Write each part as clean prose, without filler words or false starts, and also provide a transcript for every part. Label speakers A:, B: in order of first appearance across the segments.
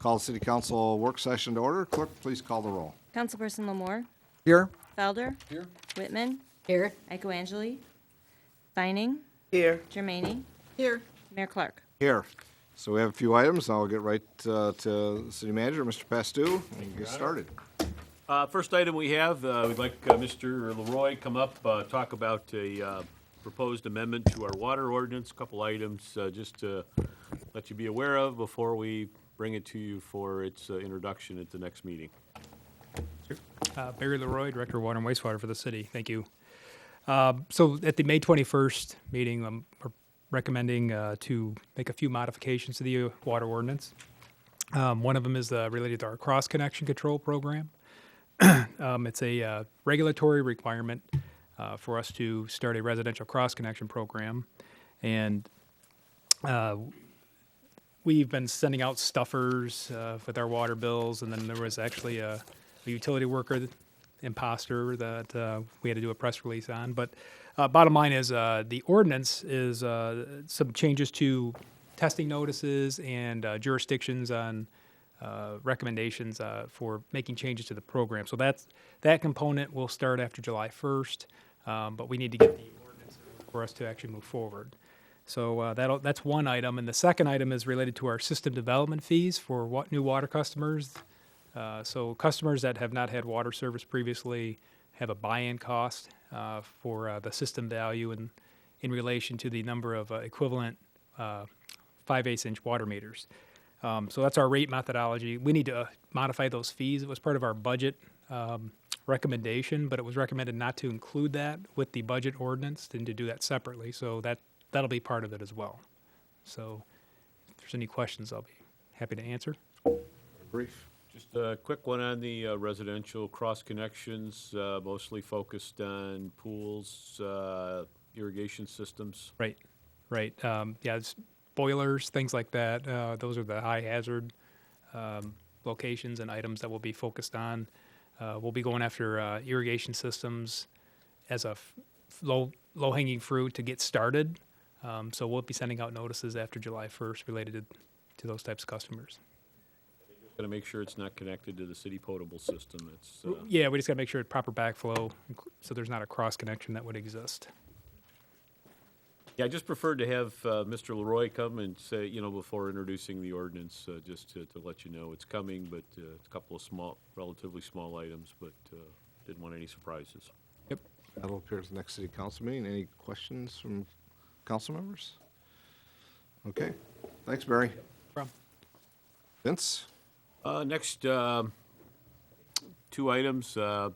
A: Call the City Council work session to order. Clerk, please call the roll.
B: Councilperson Lamore,
C: Here.
B: Felder,
C: Here.
B: Whitman,
D: Here.
B: Icoangeli, Vining,
D: Here.
B: Germaine,
D: Here.
B: Mayor Clark.
A: Here. So we have a few items. I'll get right to the City Manager, Mr. Pastu, and get started.
E: First item we have, we'd like Mr. Leroy come up, talk about a proposed amendment to our water ordinance. A couple items just to let you be aware of before we bring it to you for its introduction at the next meeting.
C: Barry Leroy, Director of Water and Wastewater for the city. Thank you. So at the May 21st meeting, we're recommending to make a few modifications to the water ordinance. One of them is related to our cross-connection control program. It's a regulatory requirement for us to start a residential cross-connection program. And we've been sending out stuffers with our water bills, and then there was actually a utility worker imposter that we had to do a press release on. But bottom line is the ordinance is some changes to testing notices and jurisdictions on recommendations for making changes to the program. So that component will start after July 1st, but we need to get the ordinance for us to actually move forward. So that's one item. And the second item is related to our system development fees for new water customers. So customers that have not had water service previously have a buy-in cost for the system value in relation to the number of equivalent 5/8-inch water meters. So that's our rate methodology. We need to modify those fees. It was part of our budget recommendation, but it was recommended not to include that with the budget ordinance and to do that separately. So that'll be part of it as well. So if there's any questions, I'll be happy to answer.
A: Brief.
E: Just a quick one on the residential cross connections, mostly focused on pools, irrigation systems.
C: Right. Yeah, it's boilers, things like that. Those are the high hazard locations and items that we'll be focused on. We'll be going after irrigation systems as a low-hanging fruit to get started. So we'll be sending out notices after July 1st related to those types of customers.
E: Got to make sure it's not connected to the city potable system. It's
C: Yeah, we just got to make sure it's proper backflow, so there's not a cross connection that would exist.
E: Yeah, I just preferred to have Mr. Leroy come and say, before introducing the ordinance, just to let you know it's coming, but it's a couple of relatively small items, but didn't want any surprises.
C: Yep.
A: That'll appear at the next City Council meeting. Any questions from council members? Okay. Thanks, Barry.
C: Problem.
A: Vince?
E: Next, two items. Have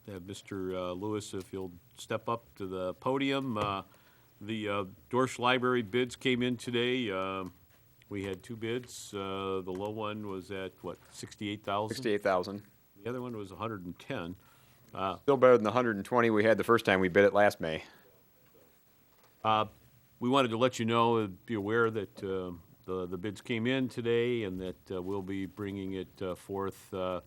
E: Mr. Lewis, if you'll step up to the podium. The Dorsch Library bids came in today. We had two bids. The low one was at, what, $68,000?
F: 68,000.
E: The other one was $110,000.
F: Still better than the 120 we had the first time we bid it last May.
E: We wanted to let you know, be aware that the bids came in today and that we'll be bringing it forth more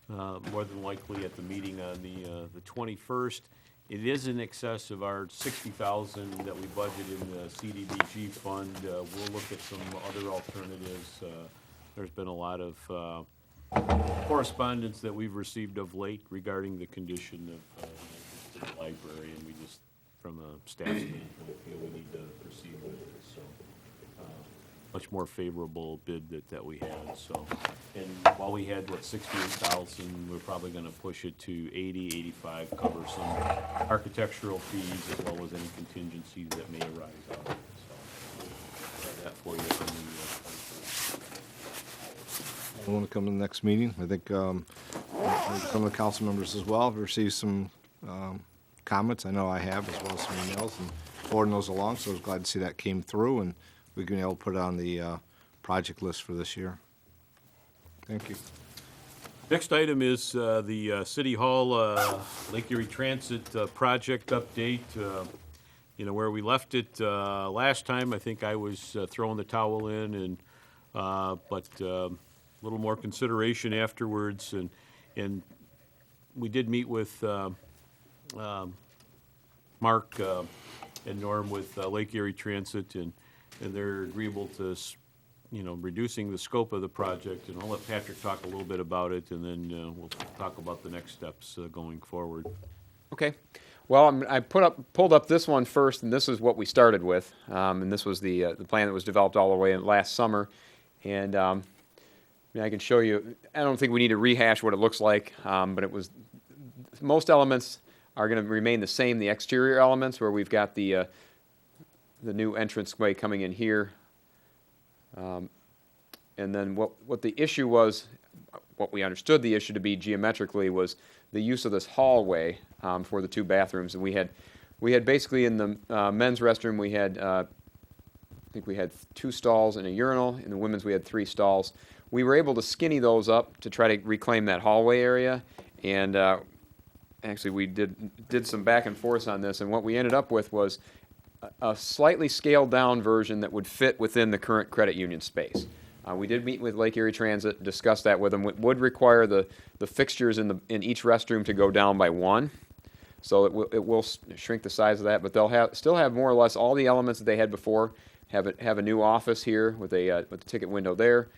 E: than likely at the meeting on the 21st. It is in excess of our $60,000 that we budget in the CDBG fund. We'll look at some other alternatives. There's been a lot of correspondence that we've received of late regarding the condition of the library, and we just, from a staff standpoint, feel we need to proceed with it. So, much more favorable bid that we had. So, and while we had, 68,000, we're probably going to push it to 80, 85, cover some architectural fees as well as any contingencies that may arise out of it. So, have that for you from the
A: I want to come to the next meeting. I think some of the council members as well have received some comments. I know I have, as well as some emails, and forwarding those along. So I was glad to see that came through, and we're going to be able to put it on the project list for this year. Thank you.
E: Next item is the City Hall Lake Erie Transit project update. Where we left it last time, I think I was throwing the towel in, and but a little more consideration afterwards, and we did meet with Mark and Norm with Lake Erie Transit, and they're agreeable to reducing the scope of the project, and I'll let Patrick talk a little bit about it, and then we'll talk about the next steps going forward.
F: Okay. Well, I pulled up this one first, and this is what we started with, and this was the plan that was developed all the way in last summer, and I can show you. I don't think we need to rehash what it looks like, but it was most elements are going to remain the same. The exterior elements, where we've got the new entranceway coming in here, and then what the issue was, what we understood the issue to be geometrically was the use of this hallway for the two bathrooms. And we had basically in the men's restroom we had I think we had 2 stalls and a urinal. In the women's we had 3 stalls. We were able to skinny those up to try to reclaim that hallway area, and actually we did some back and forth on this, and what we ended up with was a slightly scaled down version that would fit within the current credit union space. We did meet with Lake Erie Transit, discuss that with them. It would require the fixtures in each restroom to go down by 1, so it will shrink the size of that. But they'll still have more or less all the elements that they had before. Have a new office here with a ticket window there.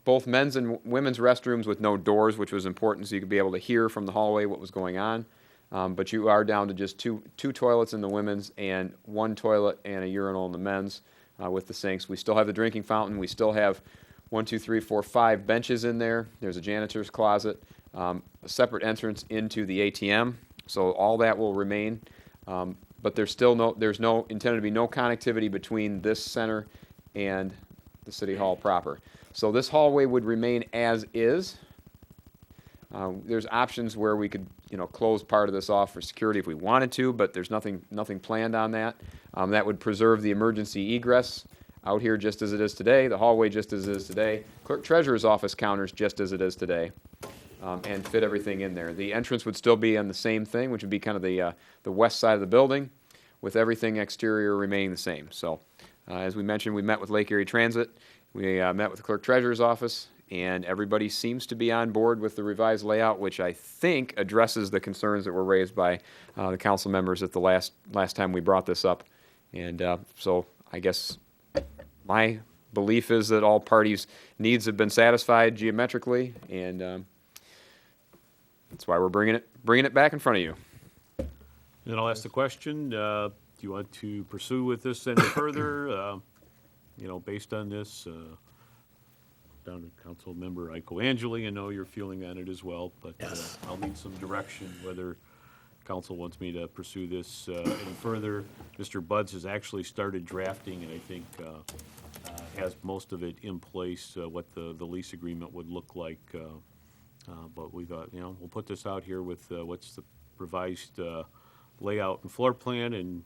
F: Both men's and women's restrooms with no doors, which was important, so you could be able to hear from the hallway what was going on. But you are down to just two toilets in the women's and 1 toilet and a urinal in the men's. With the sinks. We still have the drinking fountain. We still have 5 benches in there. There's a janitor's closet, a separate entrance into the ATM. So all that will remain. But there's intended to be no connectivity between this center and the City Hall proper. So this hallway would remain as is. There's options where we could, close part of this off for security if we wanted to, but there's nothing planned on that. That would preserve the emergency egress out here just as it is today, the hallway just as it is today, clerk treasurer's office counters just as it is today, and fit everything in there. The entrance would still be on the same thing, which would be kind of the west side of the building, with everything exterior remaining the same. So, as we mentioned, we met with Lake Erie Transit. We met with the clerk treasurer's office, and everybody seems to be on board with the revised layout, which I think addresses the concerns that were raised by the council members at the last time we brought this up. And so I guess my belief is that all parties' needs have been satisfied geometrically, and that's why we're bringing it back in front of you.
E: Then I'll ask the question, do you want to pursue with this any further? Based on this, down to Council Member Angeli, I know your feeling on it as well, but I'll need some direction whether council wants me to pursue this any further. Mr. Buds has actually started drafting, and I think has most of it in place, what the lease agreement would look like. But we thought, we'll put this out here with what's the revised layout and floor plan, and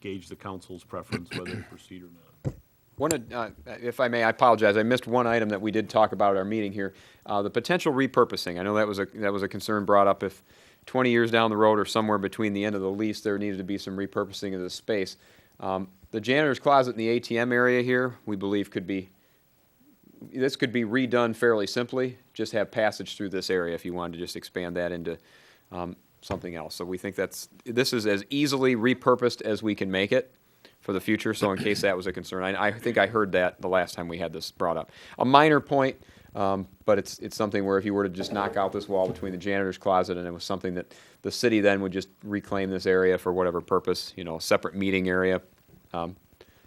E: gauge the council's preference whether to proceed or not.
F: If I may, I apologize. I missed one item that we did talk about at our meeting here. The potential repurposing. I know that was a concern brought up. If 20 years down the road or somewhere between the end of the lease, there needed to be some repurposing of the space. The janitor's closet in the ATM area here, we believe could be redone fairly simply. Just have passage through this area if you wanted to just expand that into something else. So we think this is as easily repurposed as we can make it for the future, so in case that was a concern. I think I heard that the last time we had this brought up. A minor point, but it's something where if you were to just knock out this wall between the janitor's closet, and it was something that the city then would just reclaim this area for whatever purpose, a separate meeting area,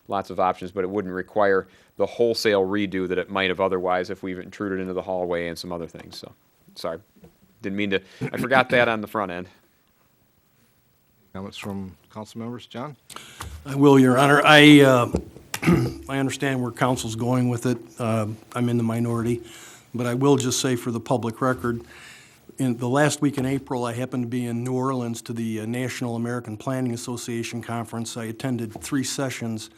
F: lots of options, but it wouldn't require the wholesale redo that it might have otherwise if we've intruded into the hallway and some other things. So, sorry, didn't mean to, I forgot that on the front end.
A: Comments from council members? John?
D: I will, Your Honor. I understand where council's going with it. I'm in the minority. But I will just say for the public record, in the last week in April, I happened to be in New Orleans to the National American Planning Association conference. I attended 3 sessions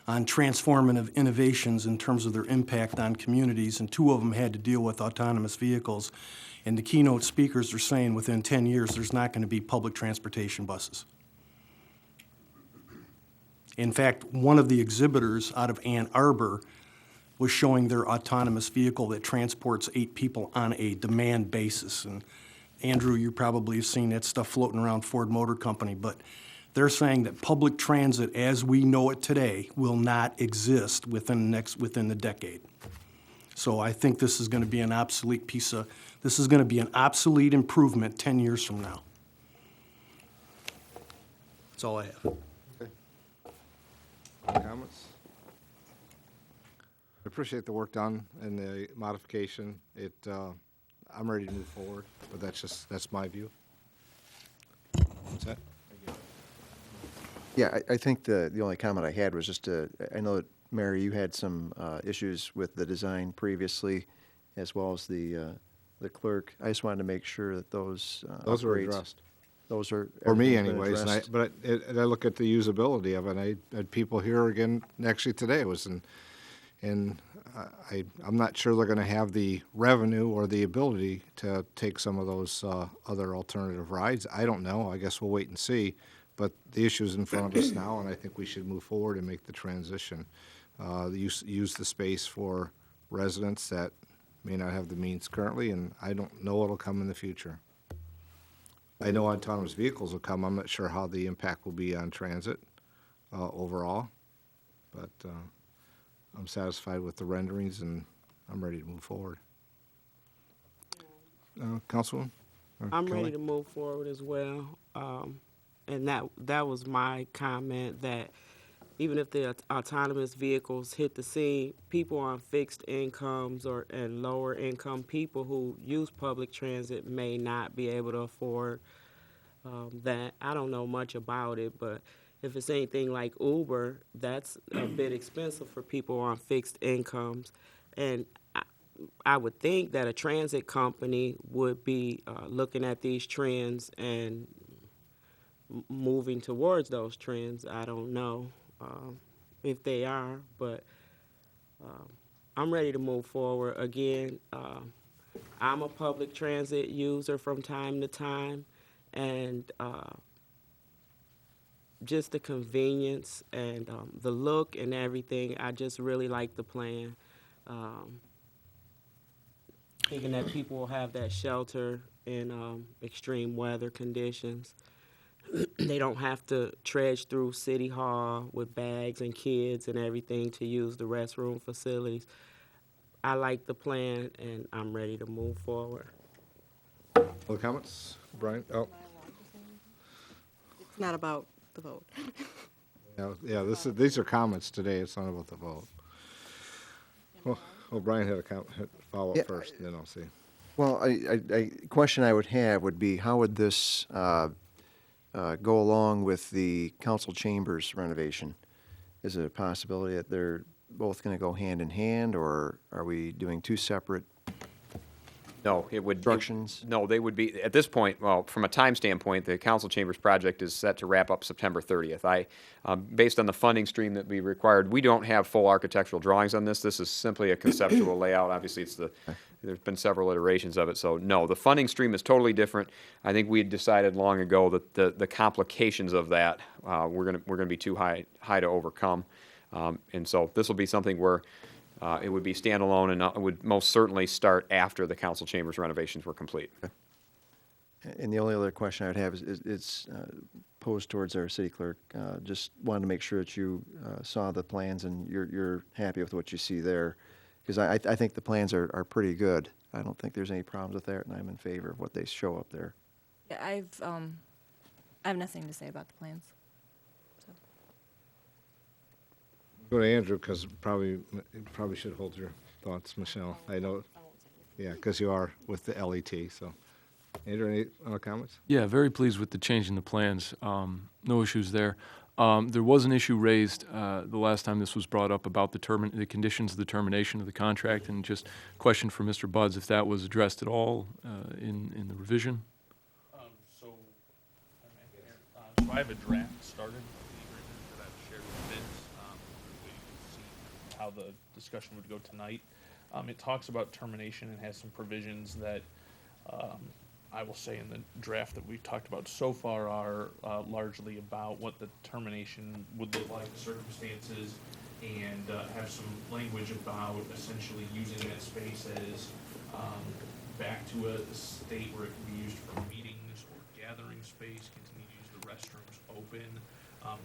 D: on transformative innovations in terms of their impact on communities, and 2 of them had to deal with autonomous vehicles. And the keynote speakers are saying within 10 years there's not going to be public transportation buses. In fact, one of the exhibitors out of Ann Arbor was showing their autonomous vehicle that transports 8 people on a demand basis. And Andrew, you probably have seen that stuff floating around Ford Motor Company, but They're saying that public transit as we know it today will not exist within the decade. So I think this is gonna be an obsolete this is gonna be an obsolete improvement 10 years from now. That's all I have.
A: Comments? I appreciate the work done and the modification. I'm ready to move forward, but that's my view. What's that?
G: Yeah, I think the only comment I had was just I know that, Mary, you had some issues with the design previously, as well as the clerk. I just wanted to make sure that those
A: Those were
G: upgrades-
A: addressed.
G: Those are.
A: For me
G: everything's been
A: anyways,
G: addressed.
A: and I look at the usability of it, I had people here again, actually today and I'm not sure they're gonna have the revenue or the ability to take some of those other alternative rides. I don't know, I guess we'll wait and see, but the issue's in front of us now, and I think we should move forward and make the transition. Use the space for residents that may not have the means currently, and I don't know what'll come in the future. I know autonomous vehicles will come. I'm not sure how the impact will be on transit overall, but I'm satisfied with the renderings, and I'm ready to move forward. Councilwoman? Or
H: I'm
A: Kelly?
H: ready to move forward as well. And that was my comment, that even if the autonomous vehicles hit the scene, people on fixed incomes and lower income people who use public transit may not be able to afford that. I don't know much about it, but if it's anything like Uber, that's a bit expensive for people on fixed incomes. And I would think that a transit company would be looking at these trends and moving towards those trends. I don't know if they are, but I'm ready to move forward. Again, I'm a public transit user from time to time, and just the convenience and the look and everything, I just really like the plan. Thinking that people will have that shelter in extreme weather conditions. They don't have to trudge through City Hall with bags and kids and everything to use the restroom facilities. I like the plan, and I'm ready to move forward.
A: Other comments? Brian? Oh,
I: It's not about the vote.
A: yeah, these are comments today. It's not about the vote. Well, Brian had a follow-up
G: Yeah,
A: first, and then I'll see.
G: Well, question I would have would be, how would this go along with the council chambers renovation? Is it a possibility that they're both going to go hand in hand, or are we doing two separate?
F: No, it would.
G: Instructions?
F: No, they would be, at this point, well, from a time standpoint, the council chambers project is set to wrap up September 30th. Based on the funding stream that we required, we don't have full architectural drawings on this. This is simply a conceptual layout. Obviously, there's been several iterations of it, so no, the funding stream is totally different. I think we had decided long ago that the complications of that we're gonna be too high to overcome, and so this will be something where it would be standalone, and it would most certainly start after the council chambers renovations were complete.
G: And the only other question I would have is posed towards our city clerk. Just wanted to make sure that you saw the plans and you're happy with what you see there. Because I think the plans are pretty good. I don't think there's any problems with that, and I'm in favor of what they show up there.
B: Yeah, I have nothing to say about the plans. So.
A: Go to Andrew, because probably should hold your thoughts, Michelle. I know, yeah, because you are with the LET, so. Andrew, any other comments?
J: Yeah, very pleased with the change in the plans. No issues there. There was an issue raised the last time this was brought up about the conditions of the termination of the contract, and just question for Mr. Buds if that was addressed at all in the revision.
C: So I have a draft started, the agreement that I've shared with Vince. We're waiting to see how the discussion would go tonight. It talks about termination and has some provisions that I will say in the draft that we've talked about so far are largely about what the termination would look like, the circumstances, and have some language about essentially using that space as back to a state where it can be used for meetings or gathering space, continue to use the
I: restrooms open.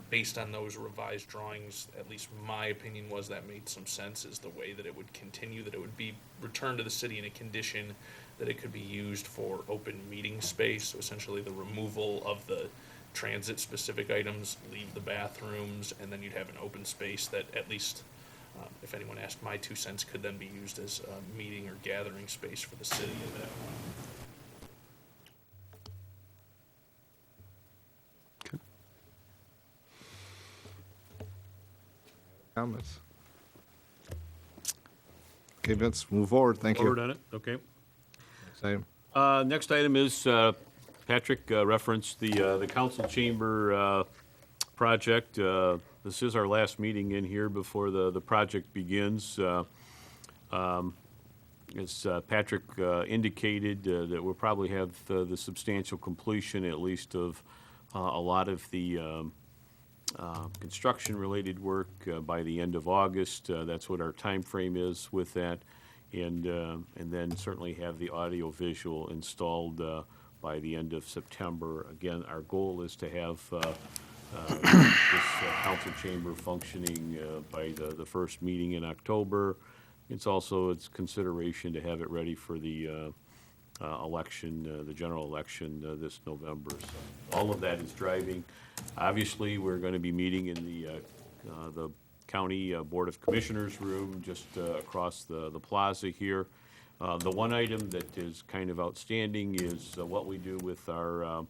I: Based on those revised drawings, at least my opinion was that made some sense, is the way that it would continue, that it would be returned to the city in a condition that it could be used for open meeting space, so essentially the removal of the transit-specific items, leave the bathrooms, and then you'd have an open space that at least, if anyone asked my 2 cents, could then be used as a meeting or gathering space for the city at that point.
A: Comments? Okay, Vince, move forward. Thank
E: Forward
A: you.
E: on it, okay.
A: Same.
E: Next item is, Patrick referenced the council chamber project. This is our last meeting in here before the project begins. As Patrick indicated, that we'll probably have the substantial completion, at least, of a lot of the construction-related work by the end of August. That's what our time frame is with that. And then certainly have the audio-visual installed by the end of September. Again, our goal is to have this council chamber functioning by the first meeting in October. It's consideration to have it ready for the election, the general election this November. So all of that is driving. Obviously, we're going to be meeting in the County Board of Commissioners room just across the plaza here. The one item that is kind of outstanding is what we do with our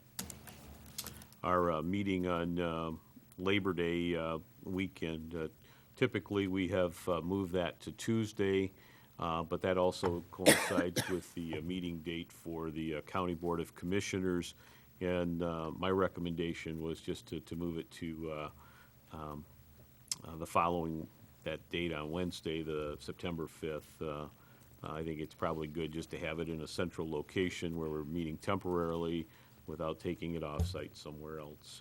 E: meeting on Labor Day weekend. Typically, we have moved that to Tuesday, but that also coincides with the meeting date for the County Board of Commissioners. And my recommendation was just to move it to the following, that date on Wednesday, the September 5th. I think it's probably good just to have it in a central location where we're meeting temporarily without taking it off-site somewhere else.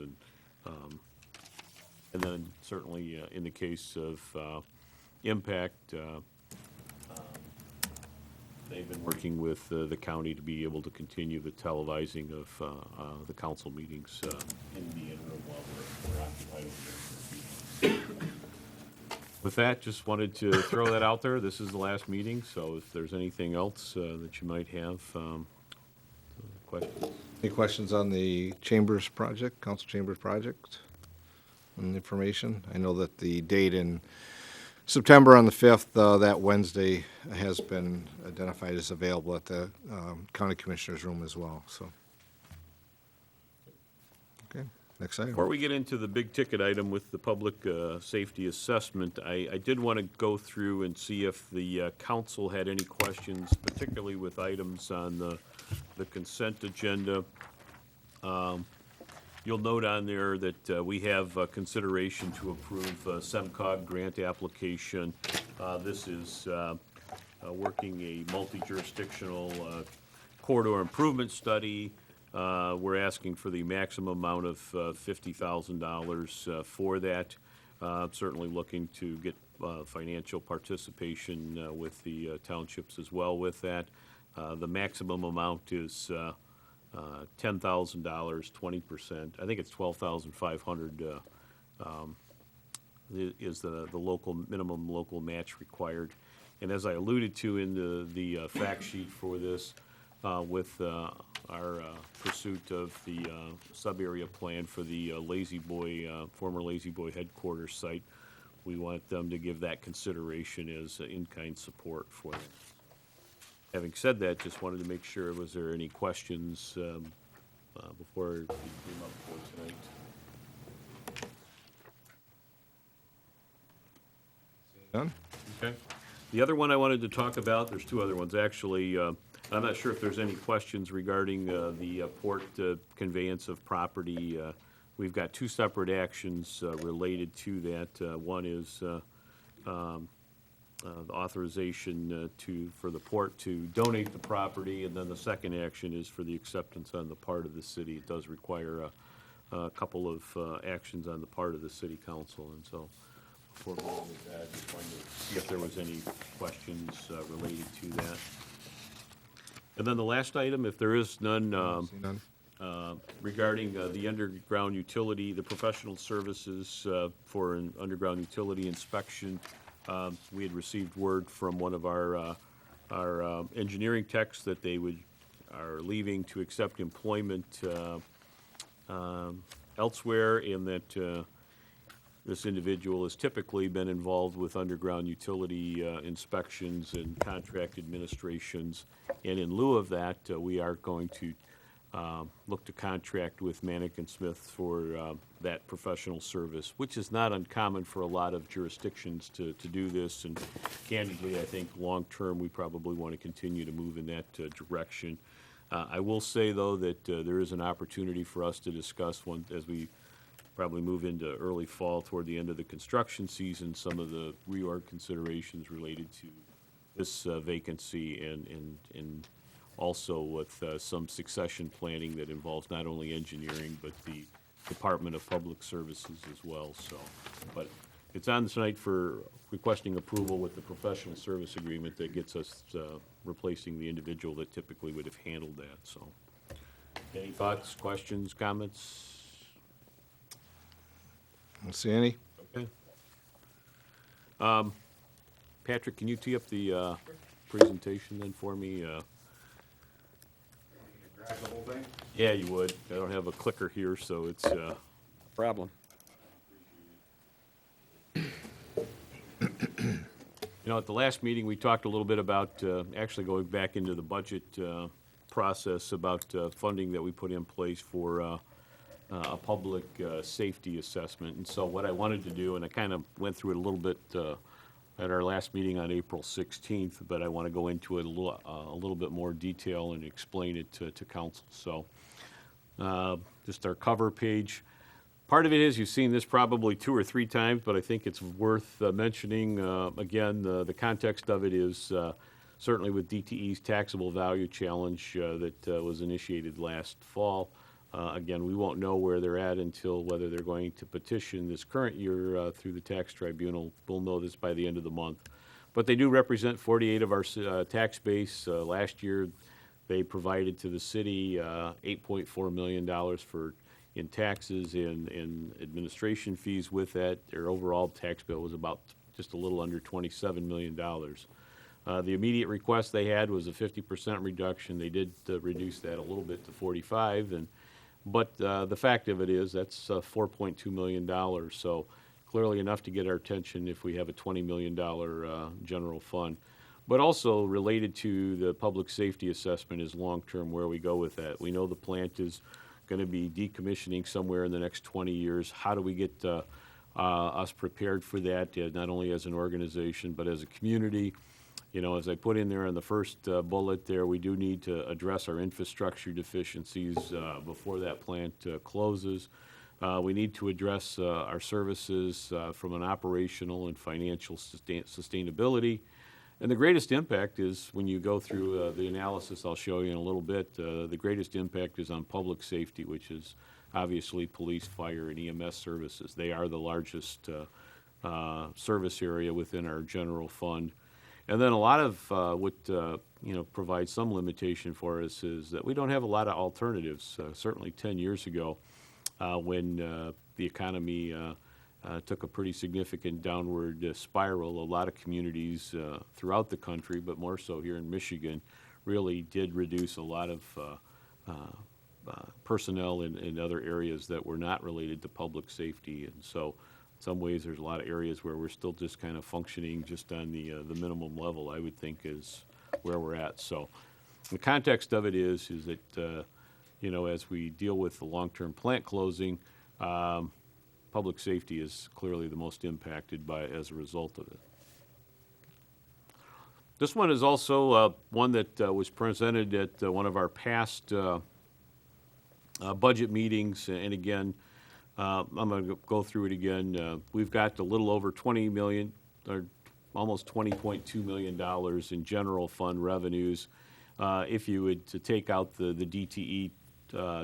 E: And then certainly in the case of Impact, they've been working with the county to be able to continue the televising of the council meetings in the interim while we're occupied over there. With that, just wanted to throw that out there. This is the last meeting, so if there's anything else that you might have, questions.
A: Any questions on the Chambers project, Council Chambers project? And information? I know that the date in September on the 5th, that Wednesday, has been identified as available at the County Commissioners room as well, so. Okay, next item.
E: Before we get into the big ticket item with the public safety assessment, I did want to go through and see if the council had any questions, particularly with items on the consent agenda. You'll note on there that we have consideration to approve SEMCOG grant application. This is working a multi-jurisdictional corridor improvement study. We're asking for the maximum amount of $50,000 for that. Certainly looking to get financial participation with the townships as well with that. The maximum amount is $10,000, 20%. I think it's $12,500 is the local minimum local match required. And as I alluded to in the fact sheet for this, with our pursuit of the sub-area plan for the Lazy Boy, former Lazy Boy headquarters site, we want them to give that consideration as in-kind support for that. Having said that, just wanted to make sure, was there any questions before we came up for tonight?
A: Done?
E: Okay. The other one I wanted to talk about, there's two other ones actually. I'm not sure if there's any questions regarding the port conveyance of property. We've got two separate actions related to that. One is the authorization for the port to donate the property, and then the second action is for the acceptance on the part of the city. It does require a couple of actions on the part of the city council, and so before we go with that, just wanted to see if there was any questions related to that. And then the last item, if there is none,
A: See none?
E: regarding the underground utility, the professional services for an underground utility inspection. We had received word from one of our engineering techs that they are leaving to accept employment elsewhere, and that this individual has typically been involved with underground utility inspections and contract administrations. And in lieu of that, we are going to look to contract with Manick and Smith for that professional service, which is not uncommon for a lot of jurisdictions to do this. And candidly, I think long-term, we probably want to continue to move in that direction. I will say, though, that there is an opportunity for us to discuss one as we probably move into early fall toward the end of the construction season, some of the reorg considerations related to this vacancy and also with some succession planning that involves not only engineering but the Department of Public Services as well. So, but it's on tonight for requesting approval with the professional service agreement that gets us replacing the individual that typically would have handled that. So, any thoughts, questions, comments?
A: I don't see any.
E: Okay. Patrick, can you tee up the presentation then for me? Yeah, you would. I don't have a clicker here, so it's
F: Problem.
E: You know, at the last meeting, we talked a little bit about actually going back into the budget process about funding that we put in place for a public safety assessment. And so what I wanted to do, and I kind of went through it a little bit at our last meeting on April 16th, but I want to go into it a little bit more detail and explain it to council. So just our cover page. Part of it is, you've seen this probably 2 or 3 times, but I think it's worth mentioning. Again, the context of it is certainly with DTE's taxable value challenge that was initiated last fall. Again, we won't know where they're at until whether they're going to petition this current year through the tax tribunal. We'll know this by the end of the month. But they do represent 48 of our tax base. Last year, they provided to the city $8.4 million in taxes and administration fees with that. Their overall tax bill was about just a little under $27 million. The immediate request they had was a 50% reduction. They did reduce that a little bit to 45, but the fact of it is that's $4.2 million. So clearly enough to get our attention if we have a $20 million general fund. But also related to the public safety assessment is long-term, where we go with that. We know the plant is going to be decommissioning somewhere in the next 20 years. How do we get us prepared for that, not only as an organization but as a community? You know, as I put in there in the first bullet there, we do need to address our infrastructure deficiencies before that plant closes. We need to address our services from an operational and financial sustainability. And the greatest impact is when you go through the analysis I'll show you in a little bit, the greatest impact is on public safety, which is obviously police, fire, and EMS services. They are the largest service area within our general fund. And then a lot of what provides some limitation for us is that we don't have a lot of alternatives. Certainly 10 years ago, when the economy took a pretty significant downward spiral, a lot of communities throughout the country, but more so here in Michigan, really did reduce a lot of personnel in other areas that were not related to public safety. And so in some ways, there's a lot of areas where we're still just kind of functioning just on the minimum level, I would think, is where we're at. So the context of it is that, as we deal with the long-term plant closing, public safety is clearly the most impacted as a result of it. This one is also one that was presented at one of our past budget meetings, and again, I'm going to go through it again. We've got a little over $20 million, or almost $20.2 million in general fund revenues. If you would to take out the DTE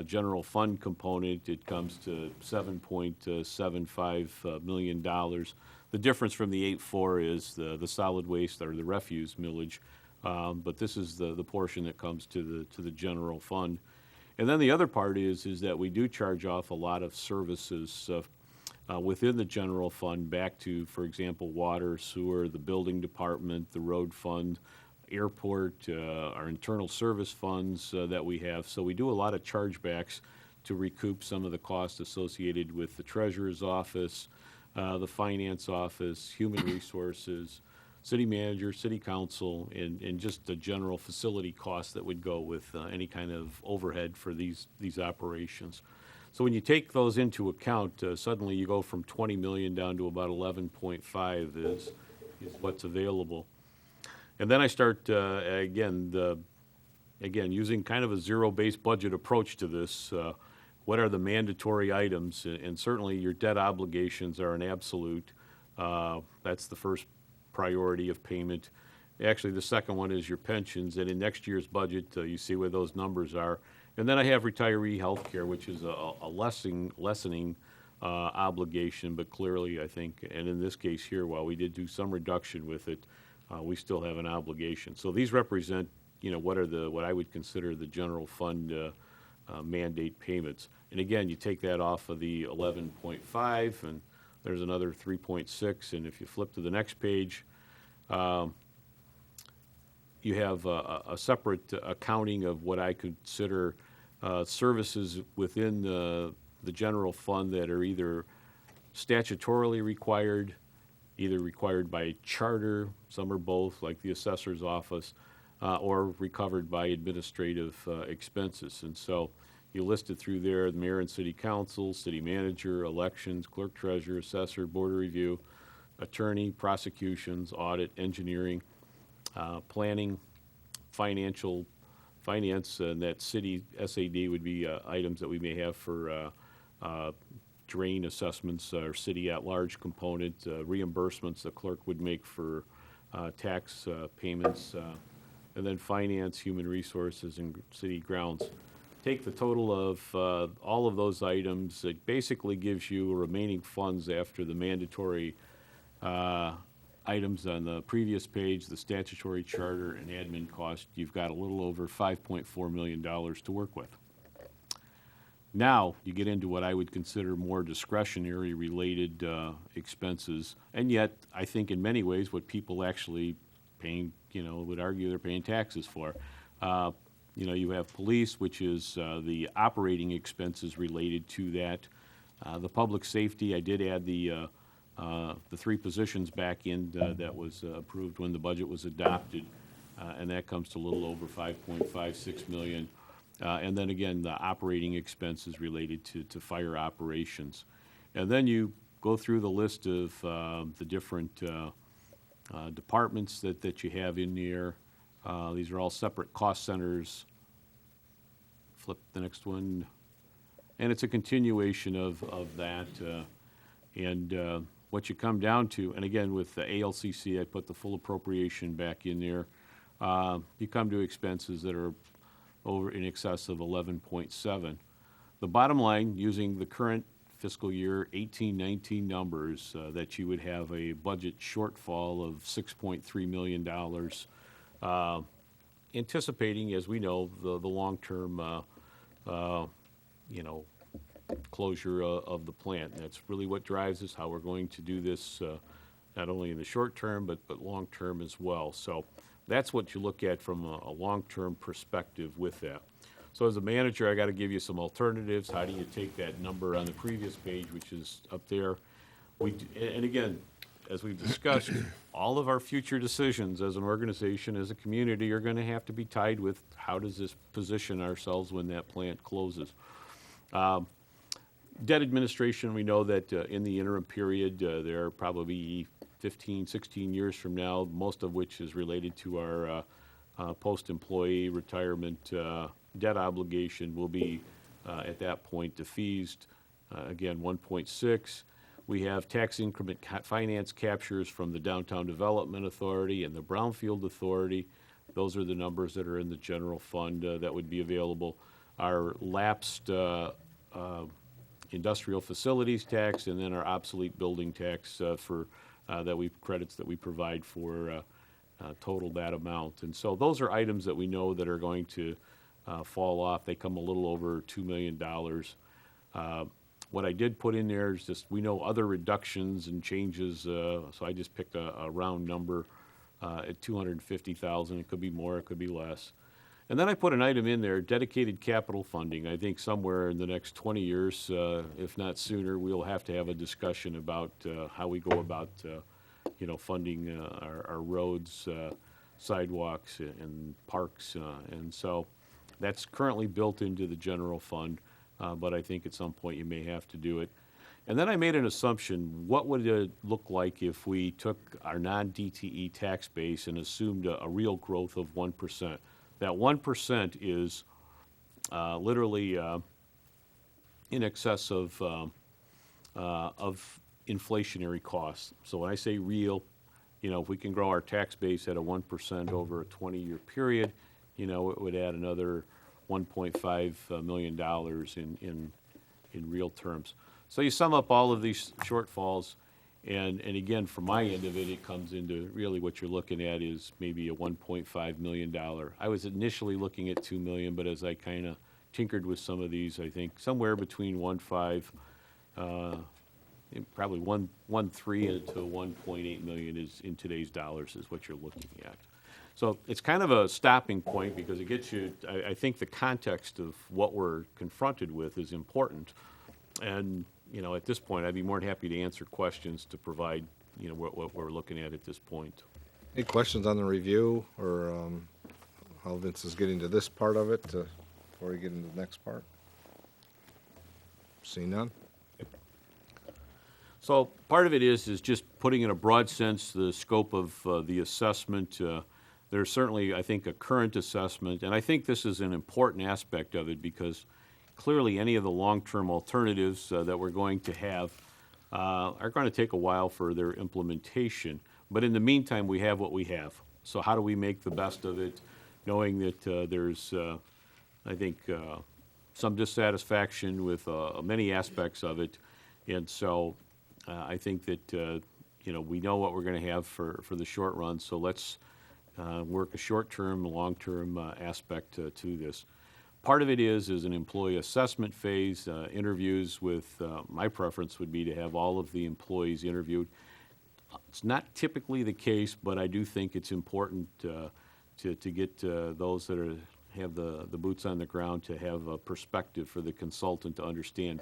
E: general fund component, it comes to $7.75 million. The difference from the 8.4 is the solid waste or the refuse millage, but this is the portion that comes to the general fund. And then the other part is that we do charge off a lot of services within the general fund back to, for example, water, sewer, the building department, the road fund, airport, our internal service funds that we have. So we do a lot of chargebacks to recoup some of the costs associated with the treasurer's office, the finance office, human resources, city manager, city council, and just the general facility costs that would go with any kind of overhead for these operations. So when you take those into account, suddenly you go from 20 million down to about 11.5 is what's available. And then I start, again, using kind of a zero-based budget approach to this. What are the mandatory items? And certainly your debt obligations are an absolute. That's the first priority of payment. Actually, the second one is your pensions, and in next year's budget, you see where those numbers are. And then I have retiree health care, which is a lessening obligation, but clearly I think, and in this case here, while we did do some reduction with it, we still have an obligation. So these represent, what I would consider the general fund mandate payments. And again, you take that off of the 11.5, and there's another 3.6, and if you flip to the next page, you have a separate accounting of what I consider services within the general fund that are either statutorily required, either required by charter, some are both, like the assessor's office, or recovered by administrative expenses. And so you listed through there the mayor and city council, city manager, elections, clerk treasurer, assessor, board of review, attorney, prosecutions, audit, engineering, planning, finance, and that city SAD would be items that we may have for drain assessments or city at-large component, reimbursements the clerk would make for tax payments, and then finance, human resources, and city grounds. Take the total of all of those items. It basically gives you remaining funds after the mandatory items on the previous page, the statutory charter and admin cost. You've got a little over $5.4 million to work with. Now you get into what I would consider more discretionary related expenses, and yet I think in many ways what people actually paying, would argue they're paying taxes for. You have police, which is the operating expenses related to that. The public safety, I did add the 3 positions back in that was approved when the budget was adopted, and that comes to a little over $5.56 million. And then again, the operating expenses related to fire operations. And then you go through the list of the different departments that you have in there. These are all separate cost centers. Flip the next one. And it's a continuation of that. And what you come down to, and again, with the ALCC, I put the full appropriation back in there. You come to expenses that are over in excess of 11.7. The bottom line, using the current fiscal year 18-19 numbers, that you would have a budget shortfall of $6.3 million, anticipating, as we know, the long-term, closure of the plant. And that's really what drives us, how we're going to do this, not only in the short term, but long-term as well. So that's what you look at from a long-term perspective with that. So as a manager, I got to give you some alternatives. How do you take that number on the previous page, which is up there? And again, as we've discussed, all of our future decisions as an organization, as a community, are going to have to be tied with how does this position ourselves when that plant closes. Debt administration, we know that in the interim period, there are probably 15, 16 years from now, most of which is related to our post-employee retirement debt obligation will be at that point defeased. Again, 1.6. We have tax increment finance captures from the Downtown Development Authority and the Brownfield Authority. Those are the numbers that are in the general fund that would be available. Our lapsed industrial facilities tax, and then our obsolete building tax for credits that we provide for total that amount. And so those are items that we know that are going to fall off. They come a little over $2 million. What I did put in there is just, we know other reductions and changes, so I just picked a round number at $250,000. It could be more, it could be less. And then I put an item in there, dedicated capital funding. I think somewhere in the next 20 years, if not sooner, we'll have to have a discussion about how we go about, funding our roads, sidewalks, and parks. And so that's currently built into the general fund, but I think at some point you may have to do it. And then I made an assumption, what would it look like if we took our non-DTE tax base and assumed a real growth of 1%? That 1% is literally in excess of inflationary costs. So when I say real, if we can grow our tax base at a 1% over a 20-year period, it would add another $1.5 million in real terms. So you sum up all of these shortfalls, and again, from my end of it, it comes into really what you're looking at is maybe a $1.5 million. I was initially looking at $2 million, but as I kind of tinkered with some of these, I think somewhere between 1.5, probably 1.3 to 1.8 million is in today's dollars is what you're looking at. So it's kind of a stopping point because it gets you, I think the context of what we're confronted with is important. And, at this point, I'd be more than happy to answer questions to provide, what we're looking at this point.
A: Any questions on the review or how Vince is getting to this part of it before we get into the next part? Seeing none?
E: So part of it is just putting in a broad sense the scope of the assessment. There's certainly, I think, a current assessment, and I think this is an important aspect of it because clearly any of the long-term alternatives that we're going to have are going to take a while for their implementation. But in the meantime, we have what we have. So how do we make the best of it, knowing that there's, I think, some dissatisfaction with many aspects of it. And so I think that, we know what we're going to have for the short run. So let's work a short-term, long-term aspect to this. Part of it is an employee assessment phase, interviews with, my preference would be to have all of the employees interviewed. It's not typically the case, but I do think it's important to get those that have the boots on the ground to have a perspective for the consultant to understand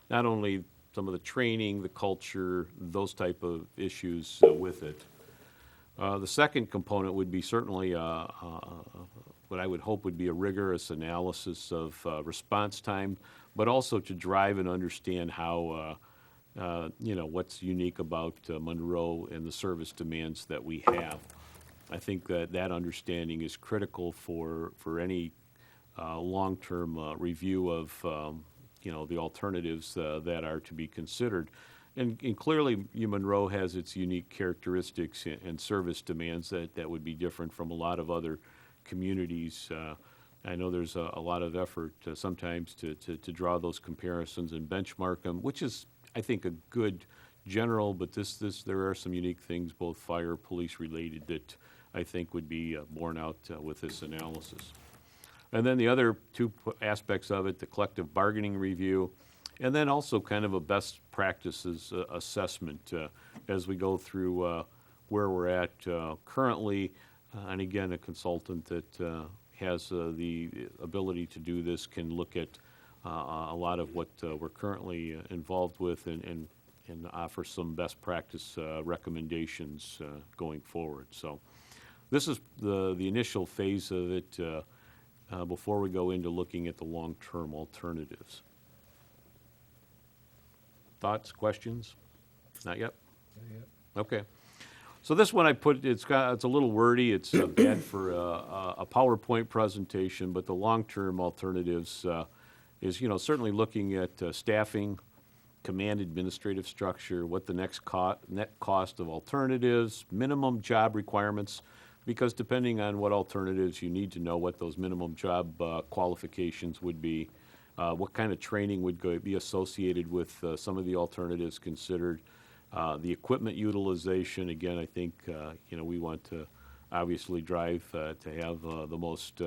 E: not only some of the training, the culture, those type of issues with it. The second component would be certainly what I would hope would be a rigorous analysis of response time, but also to drive and understand how, what's unique about Monroe and the service demands that we have. I think that understanding is critical for any long-term review of, the alternatives that are to be considered. And clearly, Monroe has its unique characteristics and service demands that would be different from a lot of other communities. I know there's a lot of effort sometimes to draw those comparisons and benchmark them, which is, I think, a good general, but there are some unique things, both fire, police related, that I think would be borne out with this analysis. And then the other two aspects of it, the collective bargaining review, and then also kind of a best practices assessment as we go through where we're at currently. And again, a consultant that has the ability to do this can look at a lot of what we're currently involved with and offer some best practice recommendations going forward. So this is the initial phase of it before we go into looking at the long-term alternatives. Thoughts, questions? Not yet? Not yet. Okay. So this one it's a little wordy. It's bad for a PowerPoint presentation, but the long-term alternatives is, certainly looking at staffing, command administrative structure, what the next net cost of alternatives, minimum job requirements, because depending on what alternatives, you need to know what those minimum job qualifications would be, what kind of training would be associated with some of the alternatives considered. The equipment utilization, again, I think, we want to obviously drive to have the most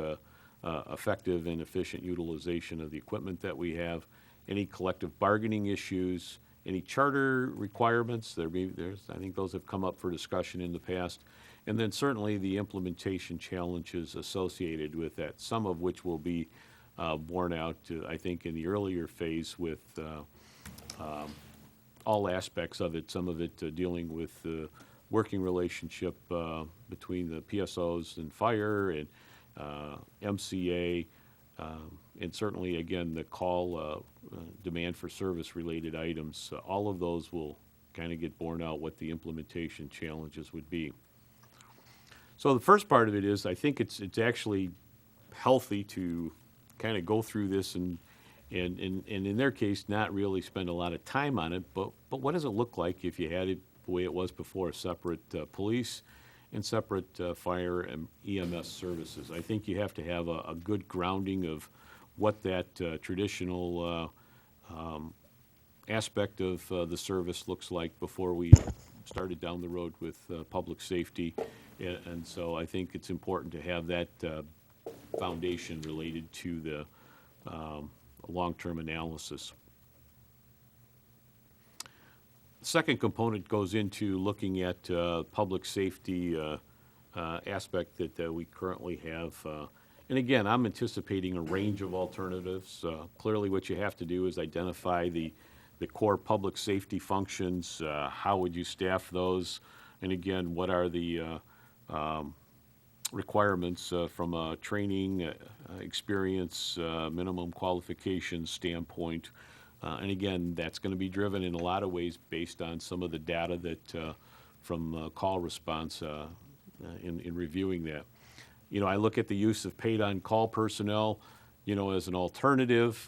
E: effective and efficient utilization of the equipment that we have, any collective bargaining issues, any charter requirements. I think those have come up for discussion in the past. And then certainly the implementation challenges associated with that, some of which will be borne out, I think, in the earlier phase with all aspects of it, some of it dealing with the working relationship between the PSOs and fire and MCA, and certainly, again, the call demand for service-related items. All of those will kind of get borne out what the implementation challenges would be. So the first part of it is, I think it's actually healthy to kind of go through this and in their case, not really spend a lot of time on it, but what does it look like if you had it the way it was before, separate police and separate fire and EMS services? I think you have to have a good grounding of what that traditional aspect of the service looks like before we started down the road with public safety. And so I think it's important to have that foundation related to the long-term analysis. The second component goes into looking at public safety aspect that we currently have. And again, I'm anticipating a range of alternatives. Clearly what you have to do is identify the core public safety functions. How would you staff those? And again, what are the requirements from a training, experience, minimum qualifications standpoint. And again, that's going to be driven in a lot of ways based on some of the data that from call response in reviewing that. You know, I look at the use of paid-on-call personnel, you know, as an alternative.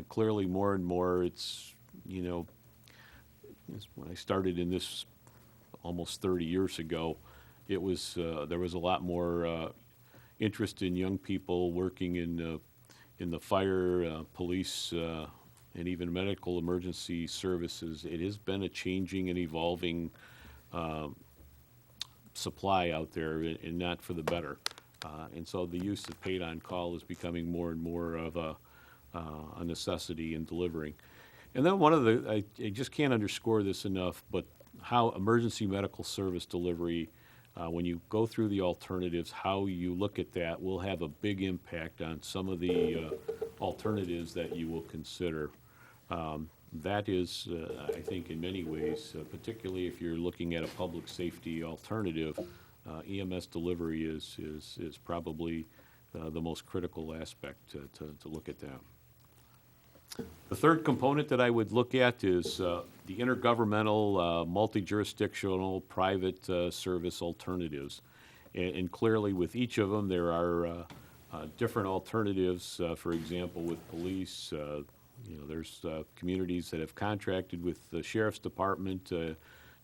E: Clearly, more and more, it's, you know, when I started in this almost 30 years ago, it was there was a lot more interest in young people working in the fire, police, and even medical emergency services. It has been a changing and evolving supply out there, and not for the better. And so the use of paid-on-call is becoming more and more of a necessity in delivering. And then one of the, I just can't underscore this enough, but how emergency medical service delivery, when you go through the alternatives, how you look at that will have a big impact on some of the alternatives that you will consider. That is, I think, in many ways, particularly if you're looking at a public safety alternative, EMS delivery is probably the most critical aspect to look at that. The third component that I would look at is the intergovernmental, multi-jurisdictional, private service alternatives. And clearly with each of them, there are different alternatives. For example, with police, you know, there's communities that have contracted with the Sheriff's Department,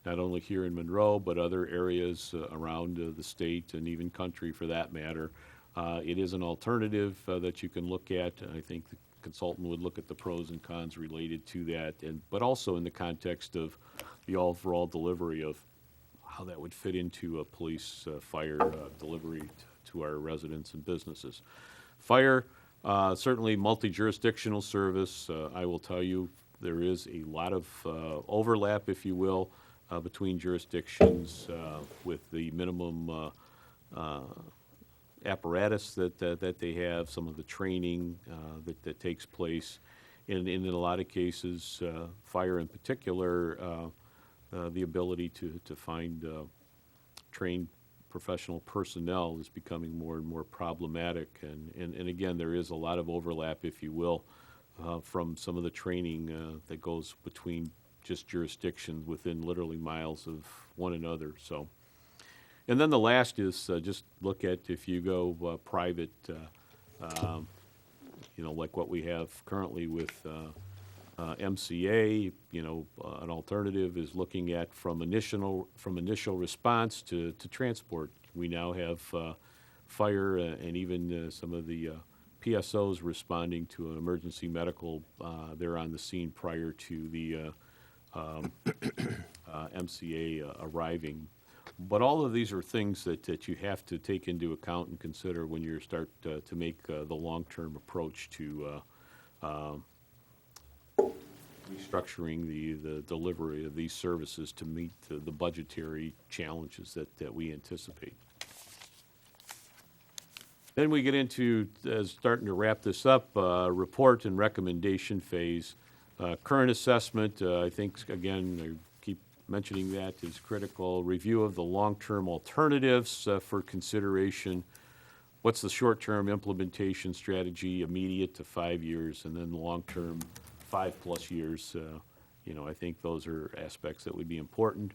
E: not only here in Monroe, but other areas around the state and even country for that matter. It is an alternative that you can look at. I think the consultant would look at the pros and cons related to that, but also in the context of the overall delivery of how that would fit into a police fire delivery to our residents and businesses. Fire, certainly multi-jurisdictional service. I will tell you there is a lot of overlap, if you will, between jurisdictions with the minimum apparatus that they have, some of the training that takes place. In a lot of cases, fire in particular, the ability to find trained professional personnel is becoming more and more problematic. And again, there is a lot of overlap, if you will, from some of the training that goes between just jurisdictions within literally miles of one another. So, and then the last is just look at if you go private, you know, like what we have currently with MCA. You know, an alternative is looking at from initial response to transport. We now have fire and even some of the PSOs responding to an emergency medical. They're on the scene prior to the MCA arriving. But all of these are things that you have to take into account and consider when you start to make the long-term approach to restructuring the delivery of these services to meet the budgetary challenges that we anticipate. Then we get into, starting to wrap this up, report and recommendation phase. Current assessment, I think, again, I keep mentioning that, is critical. Review of the long-term alternatives for consideration. What's the short-term implementation strategy, immediate to 5 years, and then the long-term 5+ years? I think those are aspects that would be important.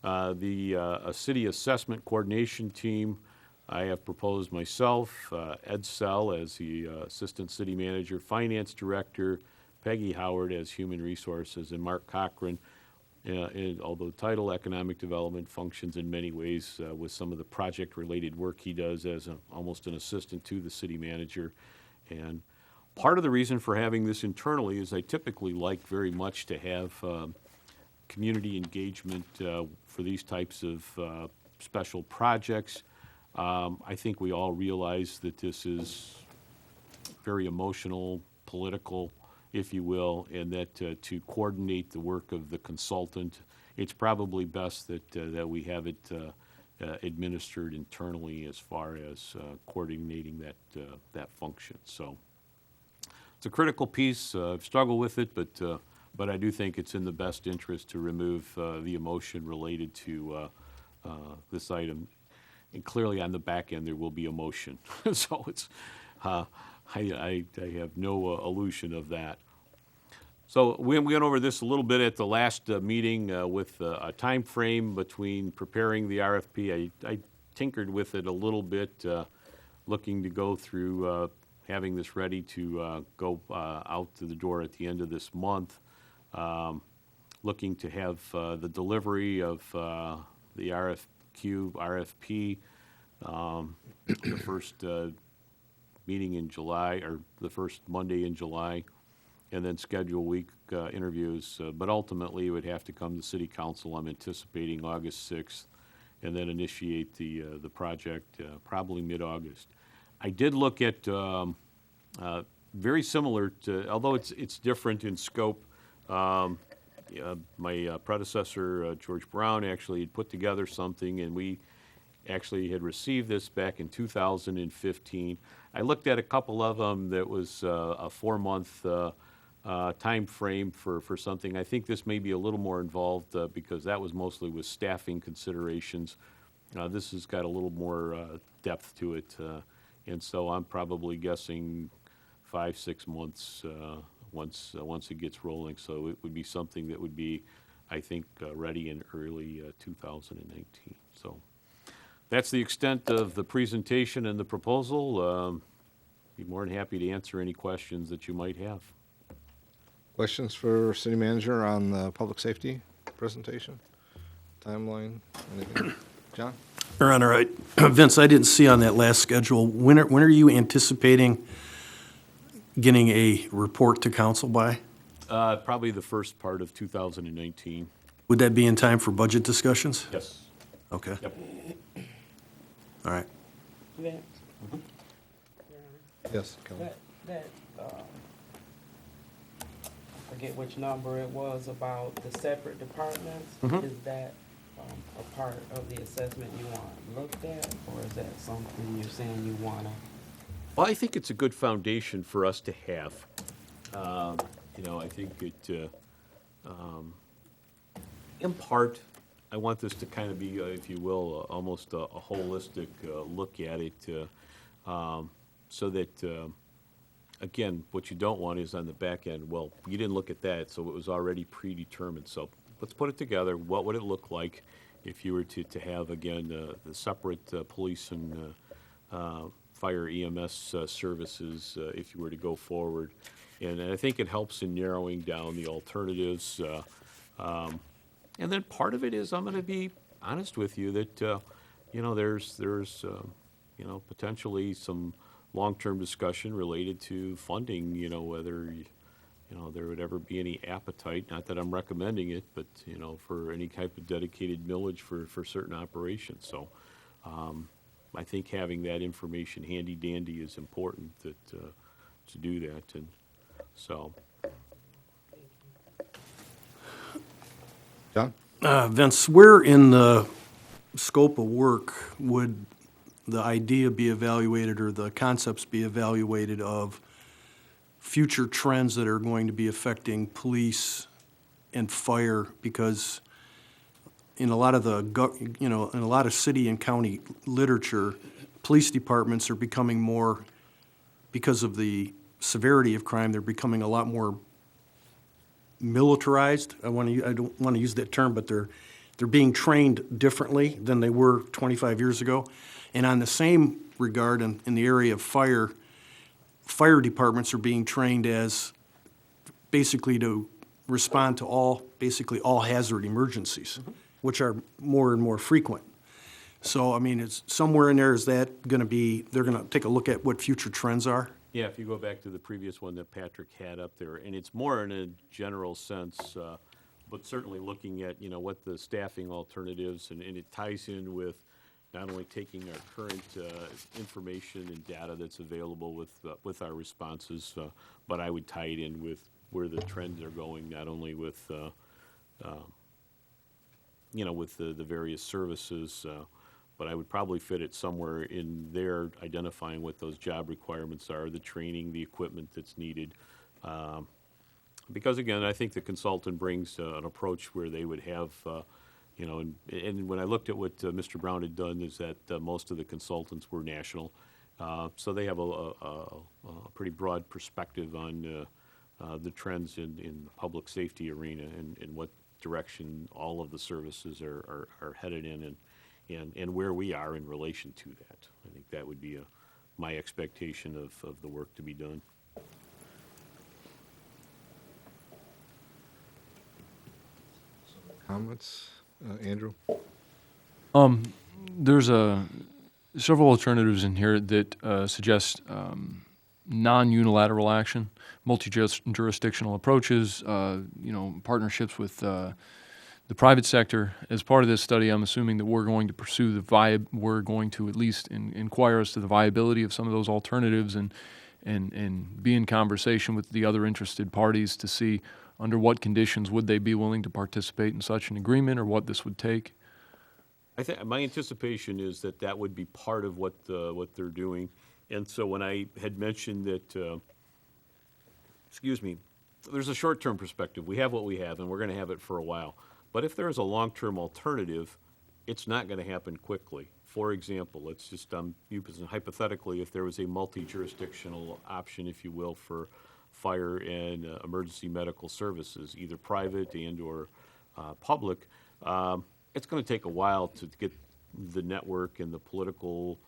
E: A city assessment coordination team, I have proposed myself, Ed Sell as the Assistant City Manager, Finance Director, Peggy Howard as Human Resources, and Mark Cochran, although title Economic Development, functions in many ways with some of the project-related work he does as almost an assistant to the city manager. And part of the reason for having this internally is I typically like very much to have community engagement for these types of special projects. I think we all realize that this is very emotional, political, if you will, and that to coordinate the work of the consultant, it's probably best that we have it administered internally as far as coordinating that function. So it's a critical piece. I've struggled with it, but I do think it's in the best interest to remove the emotion related to this item. And clearly on the back end, there will be emotion. So it's, I have no illusion of that. So we went over this a little bit at the last meeting with a time frame between preparing the RFP. I tinkered with it a little bit, looking to go through having this ready to go out to the door at the end of this month. Looking to have the delivery of the RFP, the first meeting in July, or the first Monday in July, and then schedule week interviews. But ultimately, it would have to come to City Council. I'm anticipating August 6th, and then initiate the project probably mid-August. I did look at very similar to, although it's different in scope. My predecessor, George Brown, actually had put together something, and we actually had received this back in 2015. I looked at a couple of them that was a 4-month time frame for something. I think this may be a little more involved because that was mostly with staffing considerations. This has got a little more depth to it, and so I'm probably guessing 5-6 months once it gets rolling. So it would be something that would be, I think, ready in early 2019. So that's the extent of the presentation and the proposal. Be more than happy to answer any questions that you might have.
A: Questions for City Manager on the public safety presentation? Timeline, anything? John?
D: Your Honor, Vince, I didn't see on that last schedule, when are you anticipating getting a report to council by?
E: Probably the first part of 2019.
D: Would that be in time for budget discussions?
E: Yes.
D: Okay,
E: Yep.
D: all right.
H: Vince,
A: Yes, Kelly.
H: that, I forget which number it was about the separate departments.
E: Mhm.
H: Is that a part of the assessment you want looked at, or is that something you're saying you want to?
E: Well, I think it's a good foundation for us to have. I think it, in part, I want this to kind of be, if you will, almost a holistic look at it, so that, again, what you don't want is on the back end, well, you didn't look at that, so it was already predetermined. So let's put it together. What would it look like if you were to have, again, the separate police and fire EMS services if you were to go forward? And I think it helps in narrowing down the alternatives. And then part of it is, I'm going to be honest with you, that there's potentially some long-term discussion related to funding. Whether there would ever be any appetite, not that I'm recommending it, but, for any type of dedicated millage for certain operations. So I think having that information handy dandy is important to do that. And so,
A: John?
D: Vince, where in the scope of work would the idea be evaluated or the concepts be evaluated of future trends that are going to be affecting police and fire? Because in a lot of in a lot of city and county literature, police departments are becoming more, because of the severity of crime, they're becoming a lot more militarized. I don't want to use that term, but they're being trained differently than they were 25 years ago. And on the same regard, in the area of fire departments are being trained as basically to respond to basically all hazard emergencies, which are more and more frequent. So, I mean, it's somewhere in there, is that going to be, they're going to take a look at what future trends are?
E: yeah, if you go back to the previous one that Patrick had up there, and it's more in a general sense, but certainly looking at, what the staffing alternatives, and it ties in with not only taking our current information and data that's available with our responses, but I would tie it in with where the trends are going, not only with, with the various services, but I would probably fit it somewhere in there, identifying what those job requirements are, the training, the equipment that's needed. Because again, I think the consultant brings an approach where they would have, and when I looked at what Mr. Brown had done, is that most of the consultants were national. So they have a pretty broad perspective on the trends in the public safety arena and what direction all of the services are headed in, and where we are in relation to that. I think that would be my expectation of the work to be done.
A: Comments? Andrew?
J: There's several alternatives in here that suggest non-unilateral action, multi-jurisdictional approaches, partnerships with the private sector. As part of this study, I'm assuming that we're going to pursue we're going to at least inquire as to the viability of some of those alternatives and be in conversation with the other interested parties to see under what conditions would they be willing to participate in such an agreement, or what this would take.
E: I think my anticipation is that would be part of what they're doing. And so when I had mentioned that, there's a short-term perspective. We have what we have, and we're going to have it for a while. But if there is a long-term alternative, it's not going to happen quickly. For example, let's just hypothetically, if there was a multi-jurisdictional option, if you will, for fire and emergency medical services, either private and or public, it's going to take a while to get the network and the political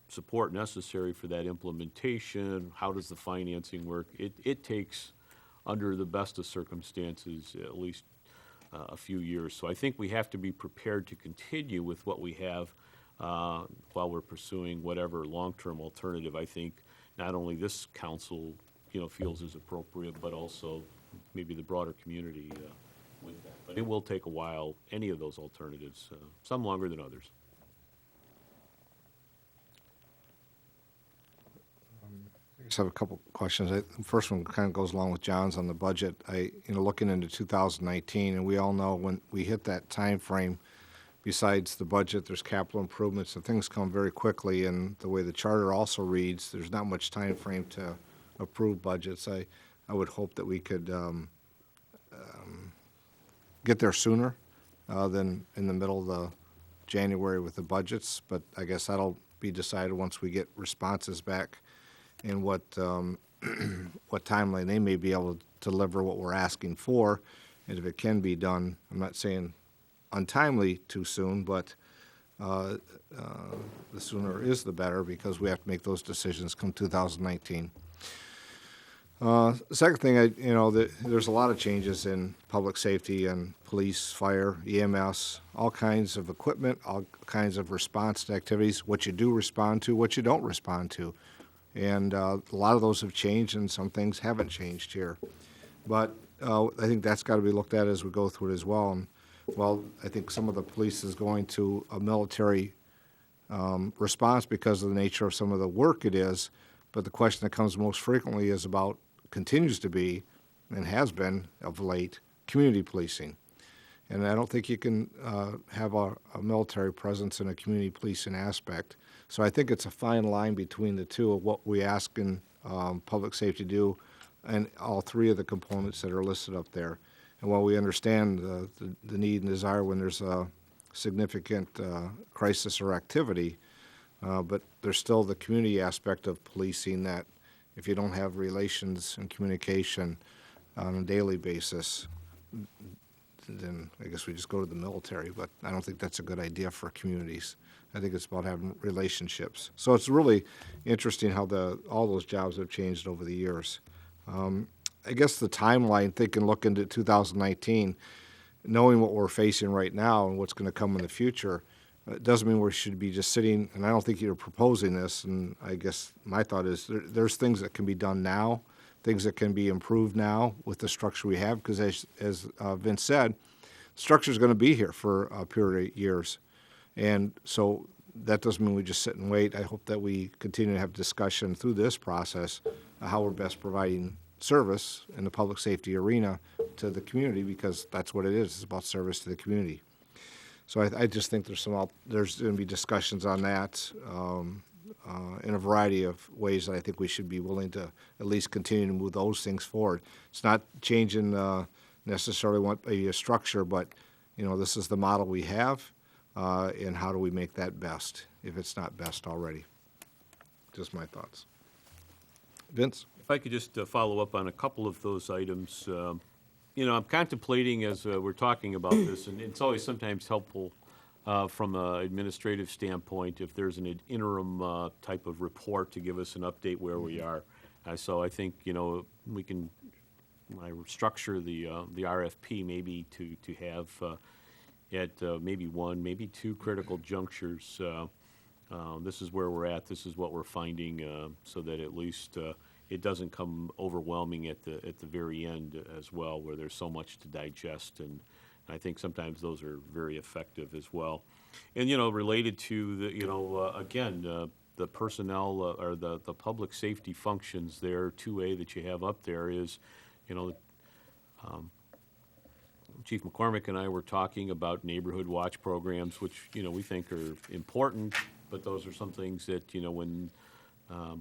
E: support necessary for that implementation. How does the financing work? It takes, under the best of circumstances, at least a few years. So I think we have to be prepared to continue with what we have while we're pursuing whatever long-term alternative I think not only this council, feels is appropriate, but also maybe the broader community with that. But it will take a while, any of those alternatives, some longer than others.
A: I just have a couple questions. The first one kind of goes along with John's on the budget. Looking into 2019, and we all know when we hit that time frame, besides the budget, there's capital improvements, and things come very quickly. And the way the charter also reads, there's not much time frame to approve budgets. I would hope that we could get there sooner than in the middle of the January with the budgets. But I guess that'll be decided once we get responses back and what what timeline they may be able to deliver what we're asking for, and if it can be done. I'm not saying untimely too soon, but the sooner is the better, because we have to make those decisions come 2019. The second thing, there's a lot of changes in public safety and police, fire, EMS, all kinds of equipment, all kinds of response to activities, what you do respond to, what you don't respond to. And a lot of those have changed, and some things haven't changed here. But I think that's got to be looked at as we go through it as well. And, well, I think some of the police is going to a military response because of the nature of some of the work it is. But the question that comes most frequently is about, continues to be, and has been of late, community policing. And I don't think you can have a military presence in a community policing aspect. So I think it's a fine line between the two of what we ask in public safety to do, and all three of the components that are listed up there. And while we understand the need and desire when there's a significant crisis or activity, but there's still the community aspect of policing that if you don't have relations and communication on a daily basis, then I guess we just go to the military. But I don't think that's a good idea for communities. I think it's about having relationships. So it's really interesting how all those jobs have changed over the years. I guess the timeline, look into 2019, knowing what we're facing right now and what's going to come in the future, it doesn't mean we should be just sitting, and I don't think you're proposing this, and I guess my thought is there's things that can be done now, things that can be improved now with the structure we have, because as Vince said, the structure is going to be here for a period of years. And so that doesn't mean we just sit and wait. I hope that we continue to have discussion through this process how we're best providing service in the public safety arena to the community, because that's what it is. It's about service to the community. So I just think there's going to be discussions on that in a variety of ways that I think we should be willing to at least continue to move those things forward. It's not changing necessarily a structure, but this is the model we have, and how do we make that best if it's not best already? Just my thoughts. Vince?
E: If I could just follow up on a couple of those items. I'm contemplating as we're talking about this, and it's always sometimes helpful from an administrative standpoint if there's an interim type of report to give us an update where we are. So I think, we can structure the RFP maybe to have at maybe one, maybe two critical junctures. This is where we're at, this is what we're finding, so that at least it doesn't come overwhelming at the very end as well, where there's so much to digest, and I think sometimes those are very effective as well. And related to the personnel or the public safety functions there, 2A that you have up there is, Chief McCormick and I were talking about neighborhood watch programs, which we think are important, but those are some things that when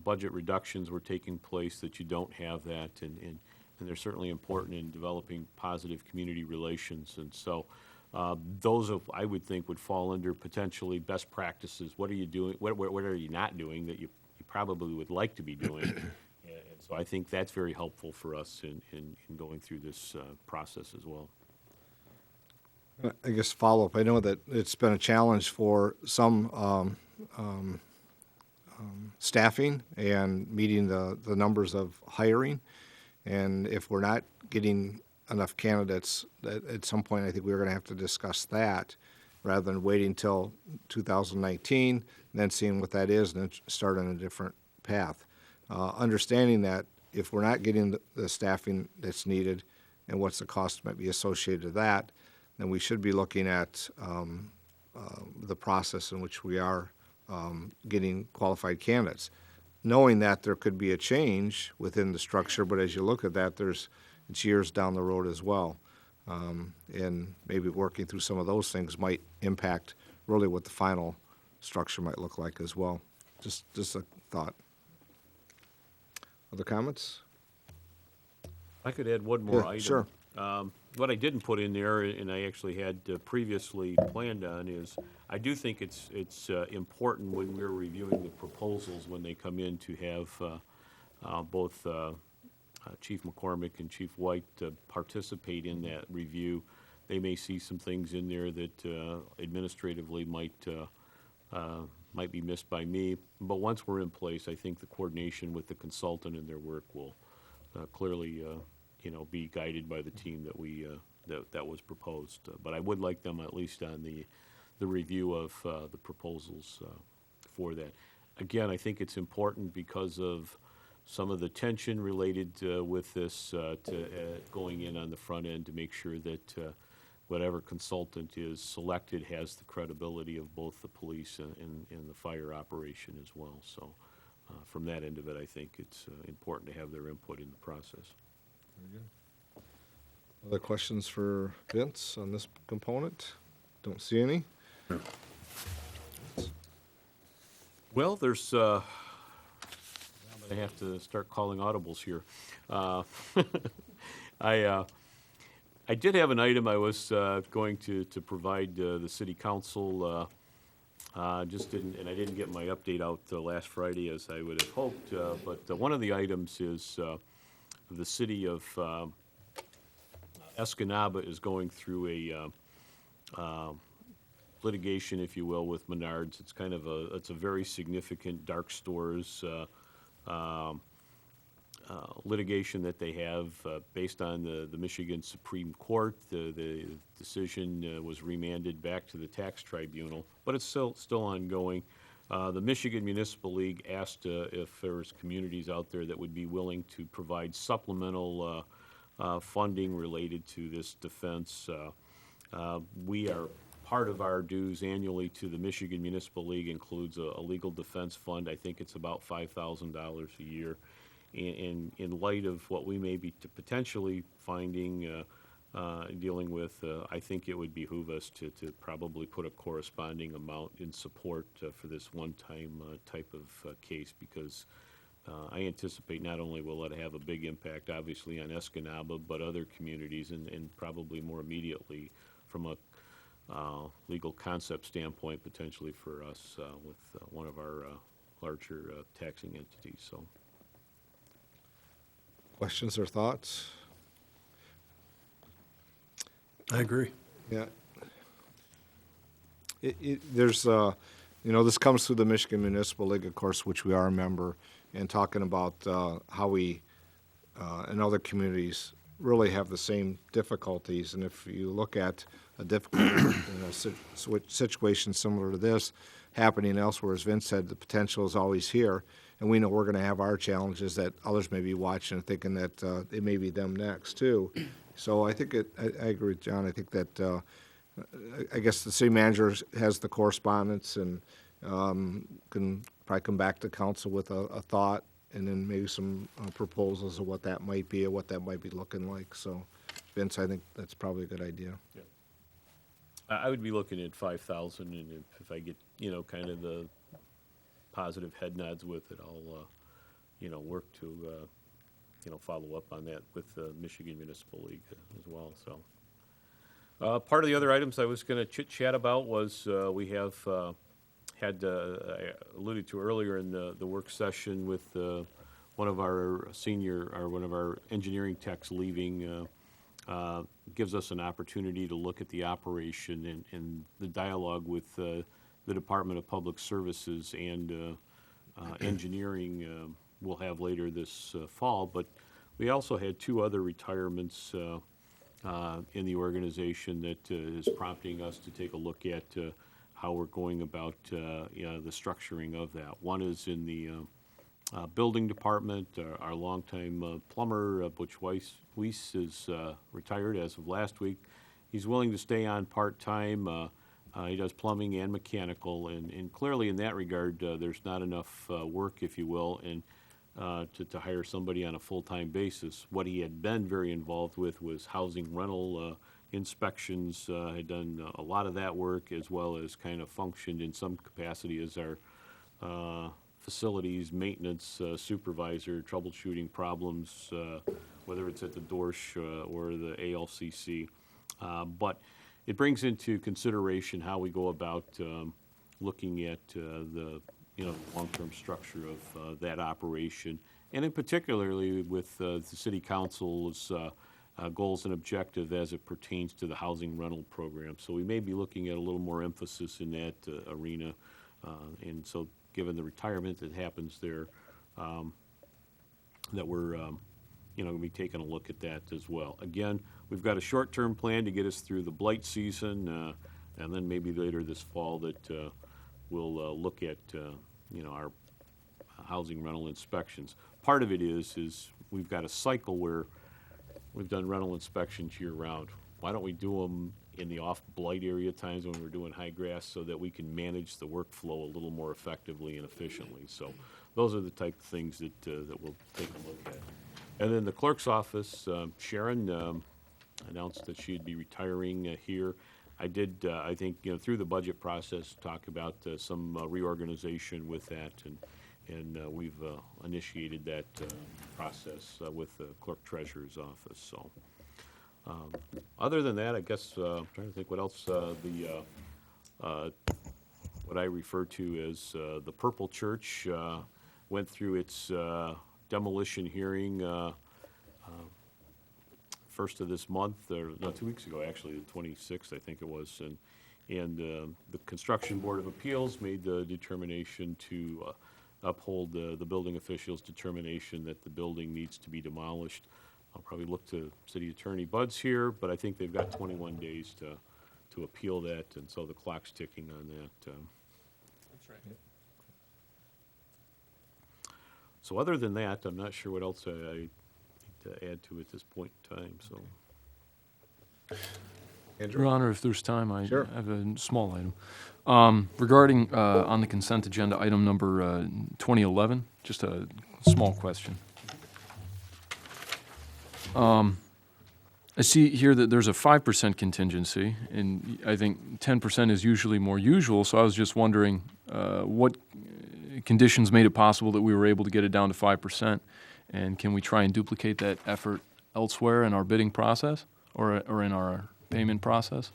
E: budget reductions were taking place that you don't have that, and they're certainly important in developing positive community relations. And so those I would think would fall under potentially best practices. What are you doing? What are you not doing that you probably would like to be doing? And so I think that's very helpful for us in going through this process as well.
A: I guess follow-up. I know that it's been a challenge for some staffing and meeting the numbers of hiring. And if we're not getting enough candidates, that at some point I think we're going to have to discuss that rather than waiting till 2019 and then seeing what that is and then start on a different path. Understanding that if we're not getting the staffing that's needed and what's the cost might be associated to that, then we should be looking at the process in which we are getting qualified candidates. Knowing that there could be a change within the structure, but as you look at that, it's years down the road as well. And maybe working through some of those things might impact really what the final structure might look like as well. Just a thought. Other comments?
E: I could add one more
A: Yeah,
E: item.
A: sure.
E: What I didn't put in there, and I actually had previously planned on, is I do think it's important when we're reviewing the proposals when they come in to have both Chief McCormick and Chief White participate in that review. They may see some things in there that administratively might be missed by me. But once we're in place, I think the coordination with the consultant and their work will clearly be guided by the team that was proposed. But I would like them at least on the review of the proposals for that. Again, I think it's important because of some of the tension related with this going in on the front end to make sure that whatever consultant is selected has the credibility of both the police and the fire operation as well. So from that end of it, I think it's important to have their input in the process.
A: Very good. Other questions for Vince on this component? Don't see any.
E: Well, there's, I have to start calling audibles here. I did have an item I was going to provide the city council, just didn't, and I didn't get my update out last Friday as I would have hoped, but one of the items is the city of Escanaba is going through a litigation, if you will, with Menards. It's kind of it's a very significant dark stores litigation that they have based on the Michigan Supreme Court. The decision was remanded back to the tax tribunal, but it's still ongoing. The Michigan Municipal League asked if there was communities out there that would be willing to provide supplemental funding related to this defense. We are part of our dues annually to the Michigan Municipal League includes a legal defense fund. I think it's about $5,000 a year. In light of what we may be potentially finding, dealing with, I think it would behoove us to probably put a corresponding amount in support for this one-time type of case, because I anticipate not only will it have a big impact, obviously, on Escanaba, but other communities, and probably more immediately from a legal concept standpoint, potentially for us with one of our larger taxing entities. So,
A: Questions or thoughts?
D: I agree.
A: Yeah. There's, this comes through the Michigan Municipal League, of course, which we are a member, and talking about how we, in other communities, really have the same difficulties. And if you look at a difficult situation similar to this happening elsewhere, as Vince said, the potential is always here. And we know we're going to have our challenges that others may be watching and thinking that it may be them next, too. So I think I agree with John. I think that I guess the city manager has the correspondence and can probably come back to council with a thought and then maybe some proposals of what that might be or what that might be looking like. So, Vince, I think that's probably a good idea.
E: yeah. I would be looking at 5,000, and if I get, kind of the positive head nods with it, I'll, work to, follow up on that with the Michigan Municipal League as well. So, part of the other items I was going to chit-chat about was we have had, I alluded to earlier in the work session with one of our one of our engineering techs leaving, gives us an opportunity to look at the operation and the dialogue with the Department of Public Services and engineering we'll have later this fall. But we also had two other retirements in the organization that is prompting us to take a look at how we're going about the structuring of that. One is in the building department. Our longtime plumber, Butch Weiss is retired as of last week. He's willing to stay on part-time. He does plumbing and mechanical, and clearly in that regard, there's not enough work, if you will, and to hire somebody on a full-time basis. What he had been very involved with was housing rental inspections, had done a lot of that work, as well as kind of functioned in some capacity as our facilities maintenance supervisor, troubleshooting problems, whether it's at the Dorsch or the ALCC. But it brings into consideration how we go about looking at the long-term structure of that operation, and in particularly with the city council's goals and objective as it pertains to the housing rental program. So we may be looking at a little more emphasis in that arena, and so given the retirement that happens there, that we're going to be taking a look at that as well. Again, we've got a short-term plan to get us through the blight season, and then maybe later this fall that we'll look at our housing rental inspections. Part of it is we've got a cycle where we've done rental inspections year-round. Why don't we do them in the off-blight area times when we're doing high grass so that we can manage the workflow a little more effectively and efficiently? So those are the type of things that we'll take a look at. And then the clerk's office, Sharon announced that she'd be retiring here. I did, I think, through the budget process, talk about some reorganization with that, and we've initiated that process with the clerk treasurer's office. So, other than that, I guess I'm trying to think what else. What I refer to as the Purple Church went through its demolition hearing. First of this month, or no, 2 weeks ago, actually, the 26th, I think it was, and the Construction Board of Appeals made the determination to uphold the building officials' determination that the building needs to be demolished. I'll probably look to City Attorney Buds here, but I think they've got 21 days to appeal that, and so the clock's ticking on that.
I: That's right.
E: So other than that, I'm not sure what else I need to add to at this point in time, so.
J: Your Honor, if there's time, I
A: Sure.
J: have a small item. Regarding, on the consent agenda, item number 2011, just a small question. I see here that there's a 5% contingency, and I think 10% is usually more usual, so I was just wondering what conditions made it possible that we were able to get it down to 5%, and can we try and duplicate that effort elsewhere in our bidding process or in our payment process?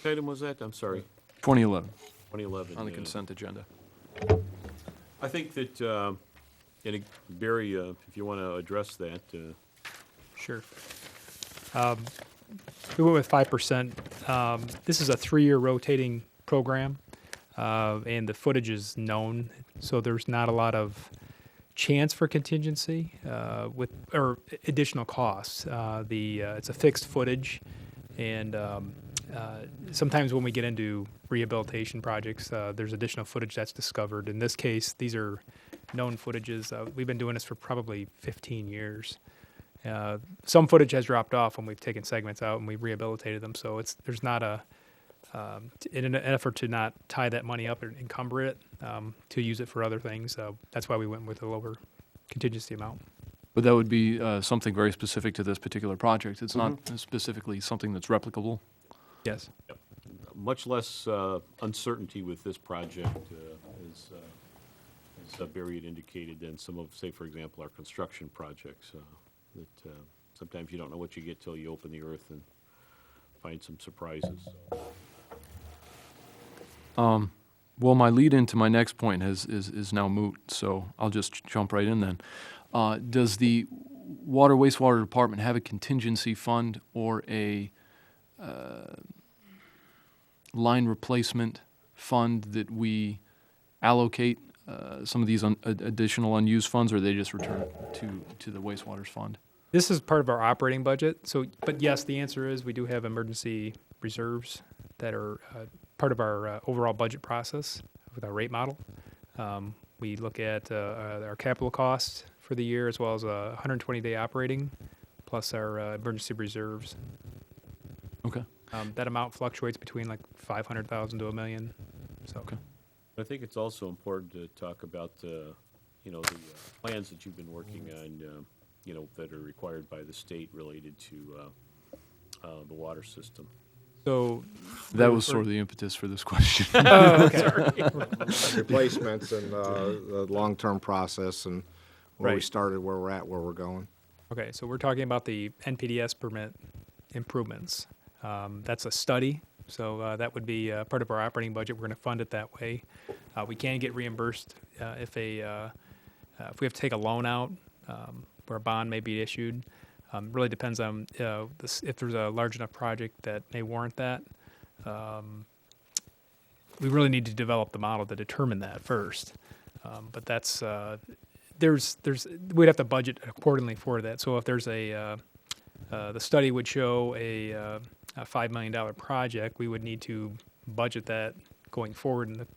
E: What item was that? I'm sorry.
J: 2011,
E: 2011.
J: on the consent agenda.
E: I think that, and Barry, if you want to address that.
C: Sure. We went with 5%. This is a 3-year rotating program, and the footage is known, so there's not a lot of chance for contingency or additional costs. It's a fixed footage, and sometimes when we get into rehabilitation projects, there's additional footage that's discovered. In this case, these are known footages. We've been doing this for probably 15 years. Some footage has dropped off when we've taken segments out and we've rehabilitated them, so there's not in an effort to not tie that money up and encumber it, to use it for other things. That's why we went with a lower contingency amount.
J: But that would be something very specific to this particular project. It's not specifically something that's replicable.
C: Yes.
E: Much less uncertainty with this project, as Barry had indicated, than some of, say, for example, our construction projects. That sometimes you don't know what you get till you open the earth and find some surprises.
J: Well, my lead into my next point is now moot, so I'll just jump right in then. Does the Water Wastewater Department have a contingency fund or a line replacement fund that we allocate some of these additional unused funds, or they just return to the wastewater fund?
C: This is part of our operating budget. So, but yes, the answer is we do have emergency reserves that are part of our overall budget process with our rate model. We look at our capital costs for the year as well as 120-day operating plus our emergency reserves.
J: Okay.
C: That amount fluctuates between like $500,000 to $1 million. So.
J: Okay.
E: I think it's also important to talk about the plans that you've been working on, that are required by the state related to the water system.
C: So
J: that was sort of the impetus for this question.
C: Oh, okay.
A: Replacements and the long-term process and where we
C: Right.
A: started, where we're at, where we're going.
C: Okay, so we're talking about the NPDES permit improvements. That's a study, so that would be part of our operating budget. We're going to fund it that way. We can get reimbursed if we have to take a loan out where a bond may be issued. Really depends on if there's a large enough project that may warrant that. We really need to develop the model to determine that first. But that's we'd have to budget accordingly for that. So if there's the study would show a $5 million project, we would need to budget that going forward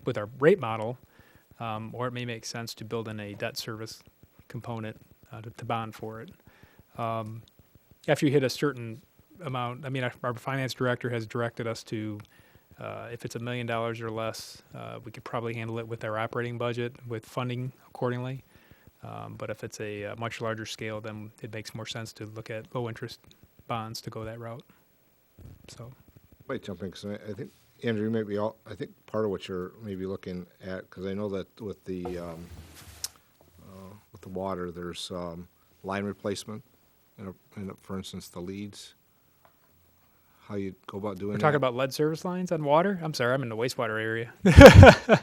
C: with our rate model or it may make sense to build in a debt service component to bond for it. After you hit a certain amount, I mean, our finance director has directed us to, if it's $1 million or less, we could probably handle it with our operating budget, with funding accordingly. But if it's a much larger scale, then it makes more sense to look at low-interest bonds to go that route. So,
A: Might jump in, because I think, Andrew, you may be I think part of what you're maybe looking at, because I know that with the water, there's line replacement, for instance, the leads. How you go about doing
C: we're
A: that?
C: talking about lead service lines on water? I'm sorry, I'm in the wastewater area.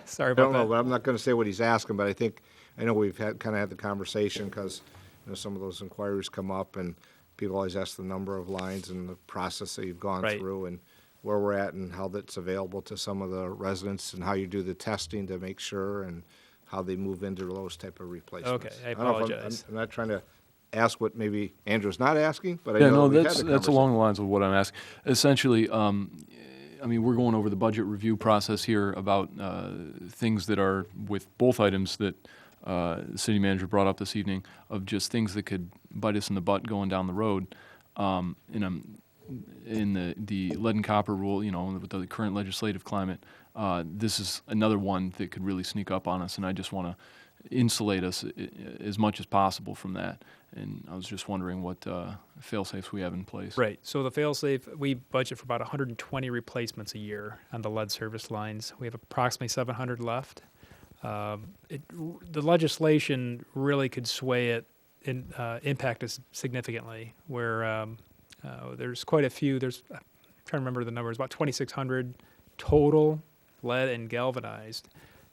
C: Sorry
A: I
C: about
A: don't know,
C: that.
A: but I'm not going to say what he's asking, but I know we've had the conversation, because some of those inquiries come up, and people always ask the number of lines and the process that you've gone
C: Right.
A: through, and where we're at, and how that's available to some of the residents, and how you do the testing to make sure, and how they move into those type of replacements.
C: Okay, I
A: don't know if
C: apologize.
A: I'm not trying to ask what maybe Andrew's not asking, but I
J: Yeah,
A: know
J: no,
A: we've had
J: that's
A: the
J: that's along the
A: conversation.
J: lines of what I'm asking. Essentially, I mean, we're going over the budget review process here about things that are with both items that the city manager brought up this evening, of just things that could bite us in the butt going down the road. In the lead and copper rule, with the current legislative climate, this is another one that could really sneak up on us, and I just want to insulate us as much as possible from that. And I was just wondering what fail-safes we have in place.
C: Right. So the fail-safe, we budget for about 120 replacements a year on the lead service lines. We have approximately 700 left. The legislation really could sway it and impact us significantly, where there's quite a few. I'm trying to remember the numbers, about 2,600 total lead and galvanized.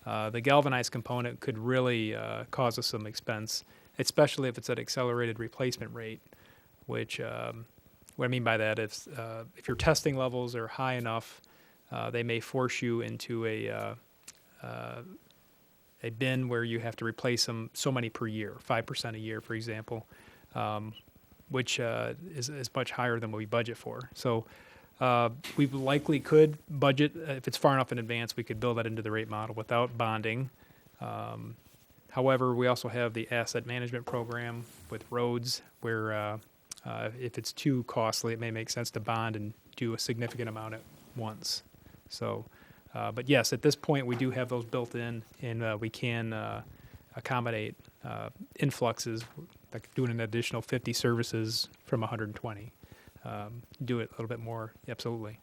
C: The galvanized component could really cause us some expense, especially if it's at accelerated replacement rate, which what I mean by that is if your testing levels are high enough, they may force you into a bin where you have to replace them so many per year, 5% a year, for example, which is much higher than what we budget for. So we likely could budget, if it's far enough in advance, we could build that into the rate model without bonding. However, we also have the asset management program with roads where if it's too costly, it may make sense to bond and do a significant amount at once. So, but yes, at this point, we do have those built in, and we can accommodate influxes, like doing an additional 50 services from 120. Do it a little bit more, absolutely.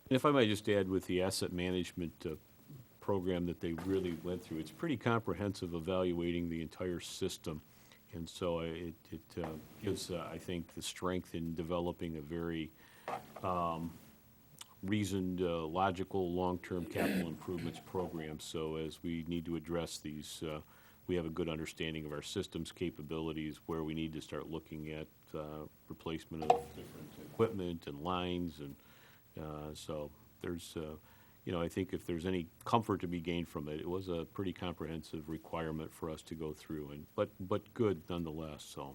E: And if I might just add, with the asset management program that they really went through, it's pretty comprehensive, evaluating the entire system. And so it gives, I think, the strength in developing a very reasoned, logical, long-term capital improvements program. So as we need to address these, we have a good understanding of our system's capabilities, where we need to start looking at replacement of different equipment and lines. And so there's, I think if there's any comfort to be gained from it, it was a pretty comprehensive requirement for us to go through, but good nonetheless. So,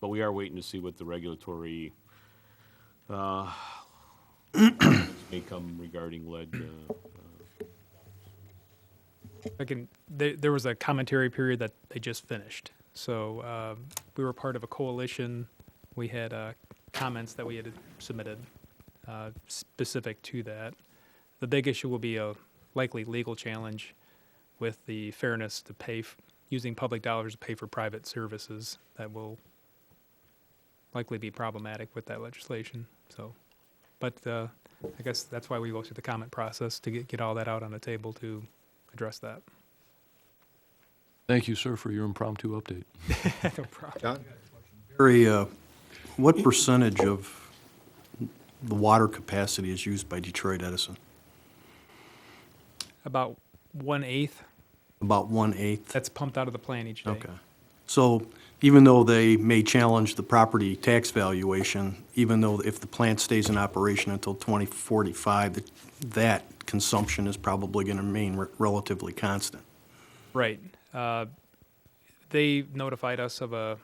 E: but we are waiting to see what the regulatory may come regarding lead.
C: There was a commentary period that they just finished. So we were part of a coalition. We had comments that we had submitted specific to that. The big issue will be a likely legal challenge with the fairness to pay, using public dollars to pay for private services. That will likely be problematic with that legislation. So, but I guess that's why we go through the comment process, to get all that out on the table to address that.
J: Thank you, sir, for your impromptu update.
C: No problem.
A: John?
D: Barry, what percentage of the water capacity is used by Detroit Edison?
C: About 1/8
D: About 1/8?
C: that's pumped out of the plant each day.
D: Okay. So even though they may challenge the property tax valuation, even though if the plant stays in operation until 2045, that consumption is probably going to remain relatively constant.
C: Right. They notified us of a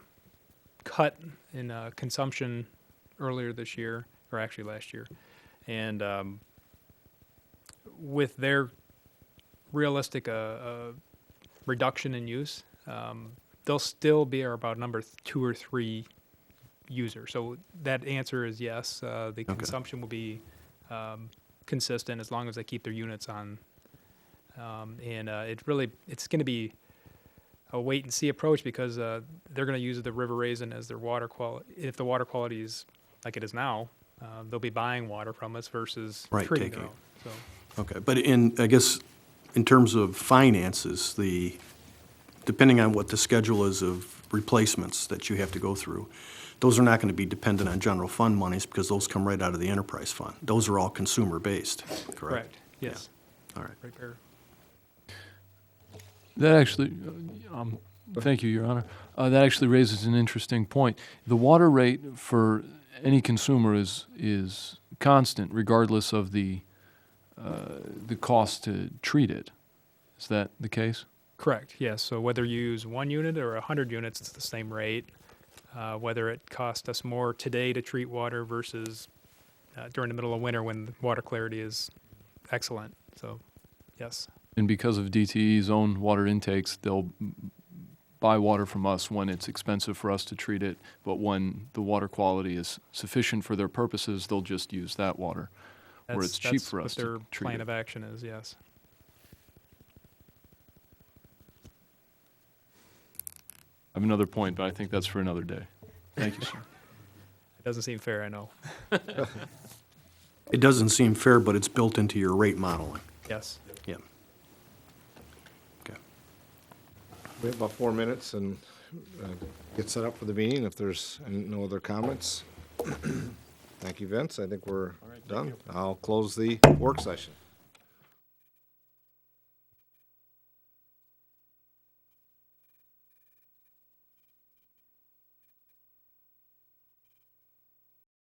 C: cut in consumption earlier this year, or actually last year. And with their realistic reduction in use, they'll still be about number 2 or 3 user. So that answer is yes. The consumption will be consistent as long as they keep their units on. It's going to be a wait and see approach because they're going to use the river raisin as their water quality. If the water quality is like it is now, they'll be buying water from us versus
D: Right,
C: treating
D: taking
C: their
D: it.
C: own. So.
D: Okay, but I guess, in terms of finances, depending on what the schedule is of replacements that you have to go through, those are not going to be dependent on general fund monies because those come right out of the enterprise fund. Those are all consumer-based, correct?
C: Correct. Yes.
D: All right.
C: Right there.
J: That actually, thank you, Your Honor. That actually raises an interesting point. The water rate for any consumer is constant, regardless of the cost to treat it. Is that the case?
C: Correct. Yes. So whether you use 1 unit or 100 units, it's the same rate. Whether it costs us more today to treat water versus during the middle of winter when the water clarity is excellent. So, yes.
J: And because of DTE's own water intakes, they'll buy water from us when it's expensive for us to treat it, but when the water quality is sufficient for their purposes, they'll just use that water, where it's cheap for us
C: That's what their
J: to treat
C: plan
J: it.
C: of action is, yes.
J: I have another point, but I think that's for another day. Thank you, sir.
C: It doesn't seem fair, I know.
D: It doesn't seem fair, but it's built into your rate modeling.
C: Yes.
D: Yeah. Okay.
A: We have about 4 minutes and get set up for the meeting if there's no other comments. Thank you, Vince. I think we're done. I'll close the work session.